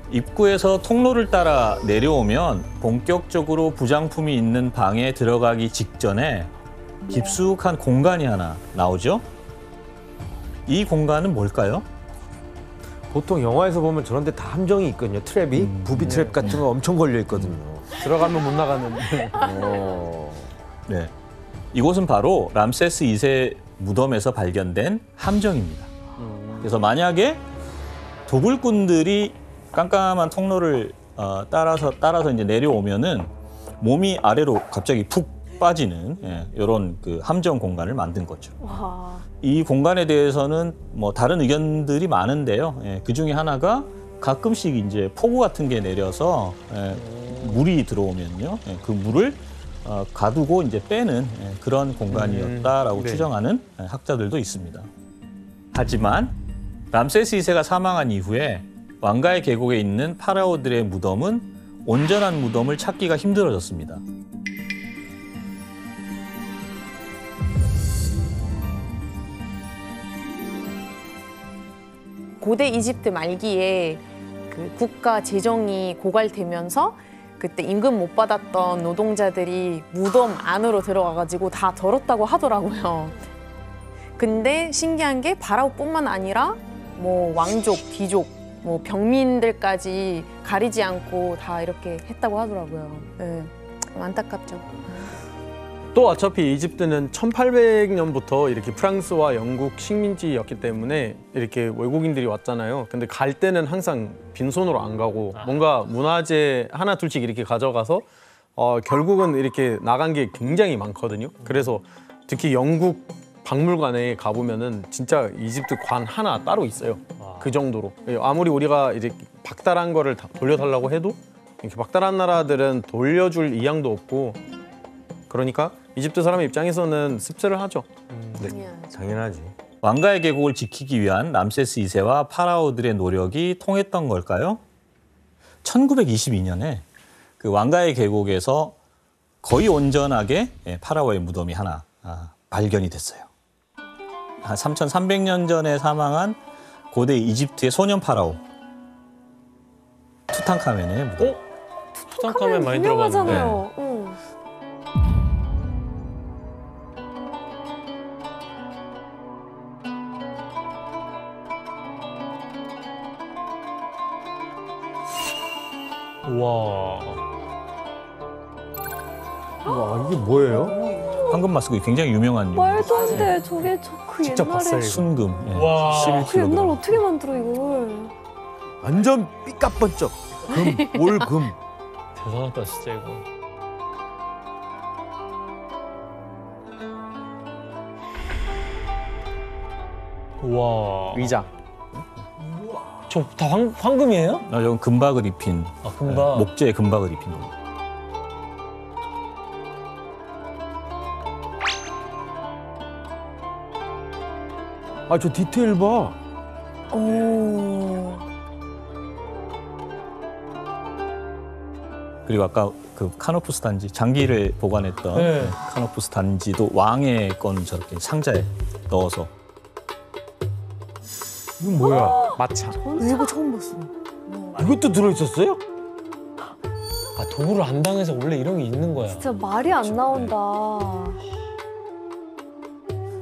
S2: 입구에서 통로를 따라 내려오면 본격적으로 부장품이 있는 방에 들어가기 직전에 깊숙한 공간이 하나 나오죠. 이 공간은 뭘까요?
S7: 보통 영화에서 보면 저런 데 다 함정이 있거든요. 트랩이. 부비 트랩 같은 거 엄청 걸려 있거든요.
S5: 들어가면 못 나가는.
S2: 네. 이곳은 바로 람세스 2세 무덤에서 발견된 함정입니다. 그래서 만약에 도굴꾼들이 깜깜한 통로를 따라서 이제 내려오면은 몸이 아래로 갑자기 푹 빠지는 이런 그 함정 공간을 만든 거죠.
S3: 와.
S2: 이 공간에 대해서는 뭐 다른 의견들이 많은데요. 그 중에 하나가 가끔씩 이제 폭우 같은 게 내려서 물이 들어오면요, 그 물을 가두고 이제 빼는 그런 공간이었다라고 추정하는 학자들도 있습니다. 하지만 람세스 2세가 사망한 이후에 왕가의 계곡에 있는 파라오들의 무덤은 온전한 무덤을 찾기가 힘들어졌습니다.
S6: 고대 이집트 말기에 그 국가 재정이 고갈되면서 그때 임금 못 받았던 노동자들이 무덤 안으로 들어가가지고 다 덜었다고 하더라고요. 근데 신기한 게 파라오뿐만 아니라 뭐 왕족, 귀족, 뭐 병민들까지 가리지 않고 다 이렇게 했다고 하더라고요. 네, 안타깝죠.
S5: 또 어차피 이집트는 1800년부터 이렇게 프랑스와 영국 식민지였기 때문에 이렇게 외국인들이 왔잖아요. 근데 갈 때는 항상 빈손으로 안 가고 뭔가 문화재 하나 둘씩 이렇게 가져가서 결국은 이렇게 나간 게 굉장히 많거든요. 그래서 특히 영국 박물관에 가보면은 진짜 이집트 관 하나 따로 있어요. 그 정도로. 아무리 우리가 이제 박달한 거를 다 돌려달라고 해도 이렇게 박달한 나라들은 돌려줄 의향도 없고, 그러니까 이집트 사람의 입장에서는 씁쓸을 하죠.
S7: 당연하지.
S2: 왕가의 계곡을 지키기 위한 람세스 2세와 파라오들의 노력이 통했던 걸까요? 1922년에 그 왕가의 계곡에서 거의 온전하게 파라오의 무덤이 하나 발견이 됐어요. 한 3,300년 전에 사망한 고대 이집트의 소년 파라오 투탕카멘의 무덤.
S1: 투탕카멘 많이 들어봤는데.
S3: 유명하잖아요. 응.
S1: 와.
S7: 와 이게 뭐예요?
S2: 황금 마스크 굉장히 유명한 유물.
S3: 말도 안 돼. 저게 그
S5: 직접
S3: 옛날에
S5: 봤어요, 이거.
S2: 순금
S1: 와.
S2: 11kg.
S3: 그 옛날 어떻게 만들어 이걸?
S7: 완전 삐까번쩍 올금.
S1: 대단하다 진짜 이거. 와.
S5: 의자.
S1: 저 다 황금이에요?
S2: 이건 금박을 입힌
S1: 아 금방.
S2: 목재에 금박을 입힌 겁니다.
S7: 아 저 디테일 봐.
S6: 오.
S2: 그리고 아까 그 카노푸스 단지 장기를 보관했던
S1: 네.
S2: 카노푸스 단지도 왕의 건 저렇게 상자에 넣어서
S7: 이건 뭐야?
S5: 마차.
S6: 이거 처음 봤어.
S7: 이것도 들어있었어요?
S1: 아 도구를 안 당해서 원래 이런 게 있는 거야.
S3: 진짜 말이 안 나온다.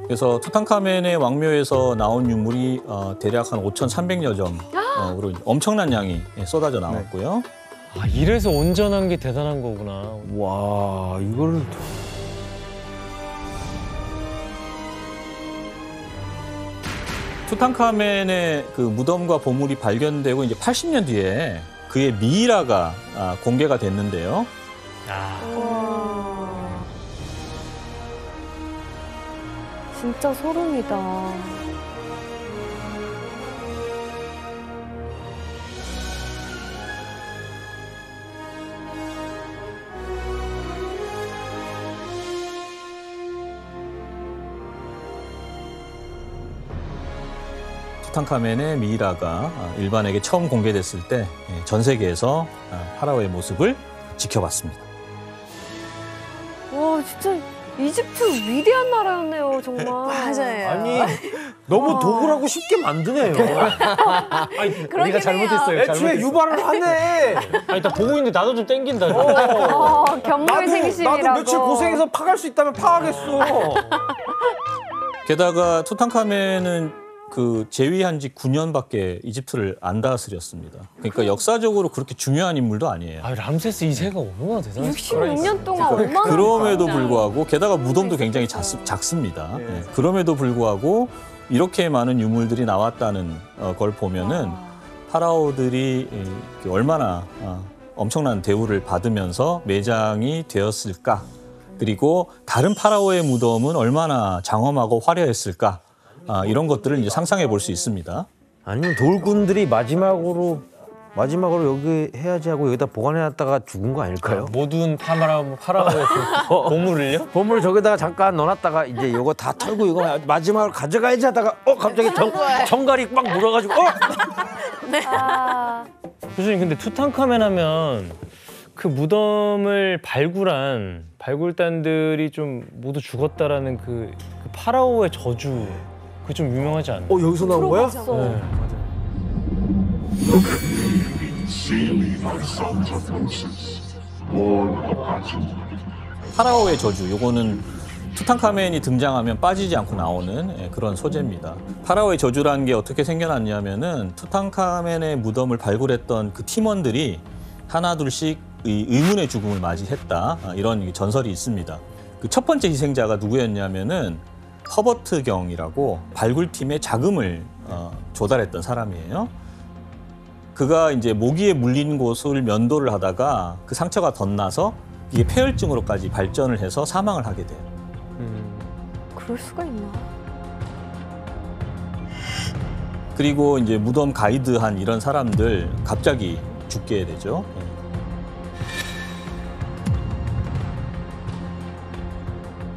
S2: 그래서 투탕카멘의 왕묘에서 나온 유물이 대략 한 5,300여 점으로 엄청난 양이 쏟아져 나왔고요.
S1: 아 이래서 온전한 게 대단한 거구나.
S7: 와 이거를
S2: 투탕카멘의 그 무덤과 보물이 발견되고 이제 80년 뒤에 그의 미이라가 공개가 됐는데요.
S1: 아.
S3: 와. 진짜 소름이다.
S2: 투탕카멘의 미이라가 일반에게 처음 공개됐을 때 전 세계에서 파라오의 모습을 지켜봤습니다.
S3: 와 진짜 이집트 위대한 나라였네요 정말.
S6: 맞아요.
S7: 아니 너무 도구라고 쉽게 만드네요.
S5: 우리가 잘못했어요.
S7: 애초에 유발을 하네.
S1: 아니 나 보고 있는데 나도 좀 땡긴다.
S3: 견물생심이라고.
S7: 나도 며칠 고생해서 파갈 수 있다면 파하겠어.
S2: 게다가 투탕카멘은 그 재위한 지 9년밖에 이집트를 안 다스렸습니다. 그러니까 역사적으로 그렇게 중요한 인물도 아니에요.
S1: 아 람세스 2세가 얼마나 대단했어.
S3: 66년 동안 얼마나
S2: 그럼에도 불구하고 게다가 무덤도 굉장히 작습니다. 예. 그럼에도 불구하고 이렇게 많은 유물들이 나왔다는 걸 보면은 파라오들이 얼마나 엄청난 대우를 받으면서 매장이 되었을까. 그리고 다른 파라오의 무덤은 얼마나 장엄하고 화려했을까. 이런 것들을 이제 상상해 볼 수 있습니다.
S7: 아니면 돌군들이 마지막으로 여기 해야지 하고 여기다 보관해놨다가 죽은 거 아닐까요?
S1: 모든 파라오의 그 보물을요?
S7: 보물을 저기다가 잠깐 넣어놨다가 이제 이거 다 털고 이거 마지막으로 가져가야지 하다가 갑자기 정갈이 막 물어가지고
S3: 아,
S1: 교수님 근데 투탕카멘 하면 그 무덤을 발굴한 발굴단들이 좀 모두 죽었다라는 그 파라오의 저주 그 좀 유명하지 않나요?
S7: 여기서 나온 거야?
S3: 들어봤어.
S1: 네.
S2: 파라오의 저주, 요거는 투탕카멘이 등장하면 빠지지 않고 나오는 그런 소재입니다. 파라오의 저주라는 게 어떻게 생겨났냐면은 투탕카멘의 무덤을 발굴했던 그 팀원들이 하나둘씩 의문의 죽음을 맞이했다. 이런 전설이 있습니다. 그 첫 번째 희생자가 누구였냐면은 허버트 경이라고 발굴팀의 자금을 조달했던 사람이에요. 그가 이제 모기에 물린 곳을 면도를 하다가 그 상처가 덧나서 이게 폐혈증으로까지 발전을 해서 사망을 하게 돼요.
S3: 그럴 수가 있나?
S2: 그리고 이제 무덤 가이드한 이런 사람들 갑자기 죽게 되죠.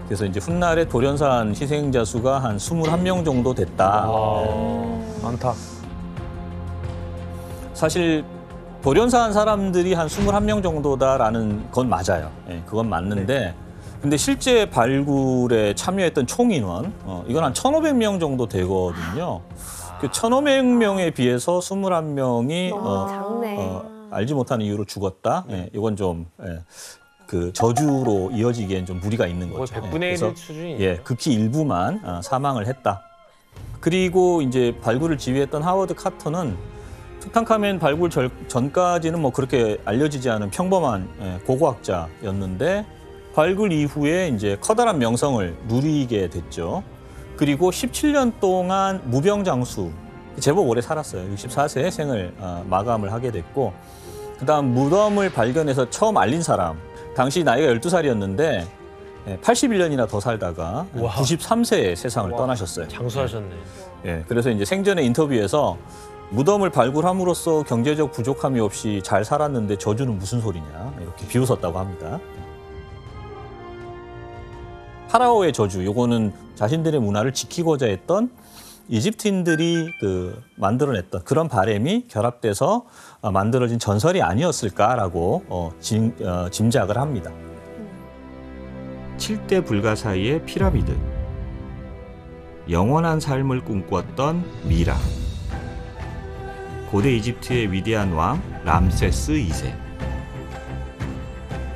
S2: 그래서 이제 훗날에 돌연사한 희생자 수가 한 21명 정도 됐다.
S7: 많다.
S2: 사실 돌연사한 사람들이 한 21명 정도다라는 건 맞아요. 그건 맞는데 근데 실제 발굴에 참여했던 총 인원 이건 한 1,500명 정도 되거든요. 그 1,500명에 비해서 21명이
S3: 너무 작네.
S2: 알지 못하는 이유로 죽었다. 이건 좀 그 저주로 이어지기엔 좀 무리가 있는
S1: 거의
S2: 거죠.
S1: 100분의 1 수준이에요.
S2: 극히 일부만 사망을 했다. 그리고 이제 발굴을 지휘했던 하워드 카터는 투탕카멘 발굴 전까지는 뭐 그렇게 알려지지 않은 평범한 고고학자였는데 발굴 이후에 이제 커다란 명성을 누리게 됐죠. 그리고 17년 동안 무병장수, 제법 오래 살았어요. 64세에 생을 마감을 하게 됐고, 그다음 무덤을 발견해서 처음 알린 사람, 당시 나이가 12살이었는데 81년이나 더 살다가 93세에 세상을 떠나셨어요.
S1: 장수하셨네.
S2: 예, 그래서 이제 생전에 인터뷰에서 무덤을 발굴함으로써 경제적 부족함이 없이 잘 살았는데 저주는 무슨 소리냐 이렇게 비웃었다고 합니다. 파라오의 저주, 요거는 자신들의 문화를 지키고자 했던 이집트인들이 만들어냈던 그런 바람이 결합돼서 만들어진 전설이 아니었을까라고 짐작을 합니다. 7대 불가사의의 피라미드, 영원한 삶을 꿈꿨던 미라, 고대 이집트의 위대한 왕 람세스 2세,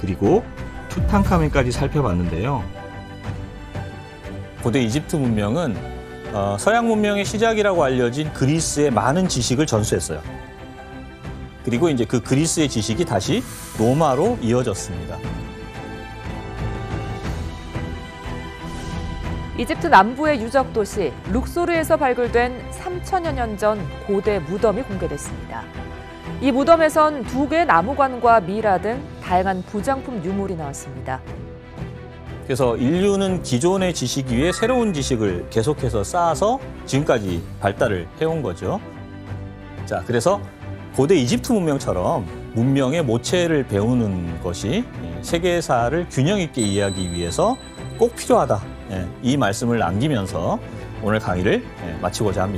S2: 그리고 투탕카멘까지 살펴봤는데요. 고대 이집트 문명은 서양 문명의 시작이라고 알려진 그리스의 많은 지식을 전수했어요. 그리고 이제 그 그리스의 지식이 다시 로마로 이어졌습니다.
S8: 이집트 남부의 유적 도시 룩소르에서 발굴된 3천여 년 전 고대 무덤이 공개됐습니다. 이 무덤에선 2개의 나무관과 미라 등 다양한 부장품 유물이 나왔습니다.
S2: 그래서 인류는 기존의 지식 위에 새로운 지식을 계속해서 쌓아서 지금까지 발달을 해온 거죠. 자, 그래서 고대 이집트 문명처럼 문명의 모체를 배우는 것이 세계사를 균형 있게 이해하기 위해서 꼭 필요하다. 이 말씀을 남기면서 오늘 강의를 마치고자 합니다.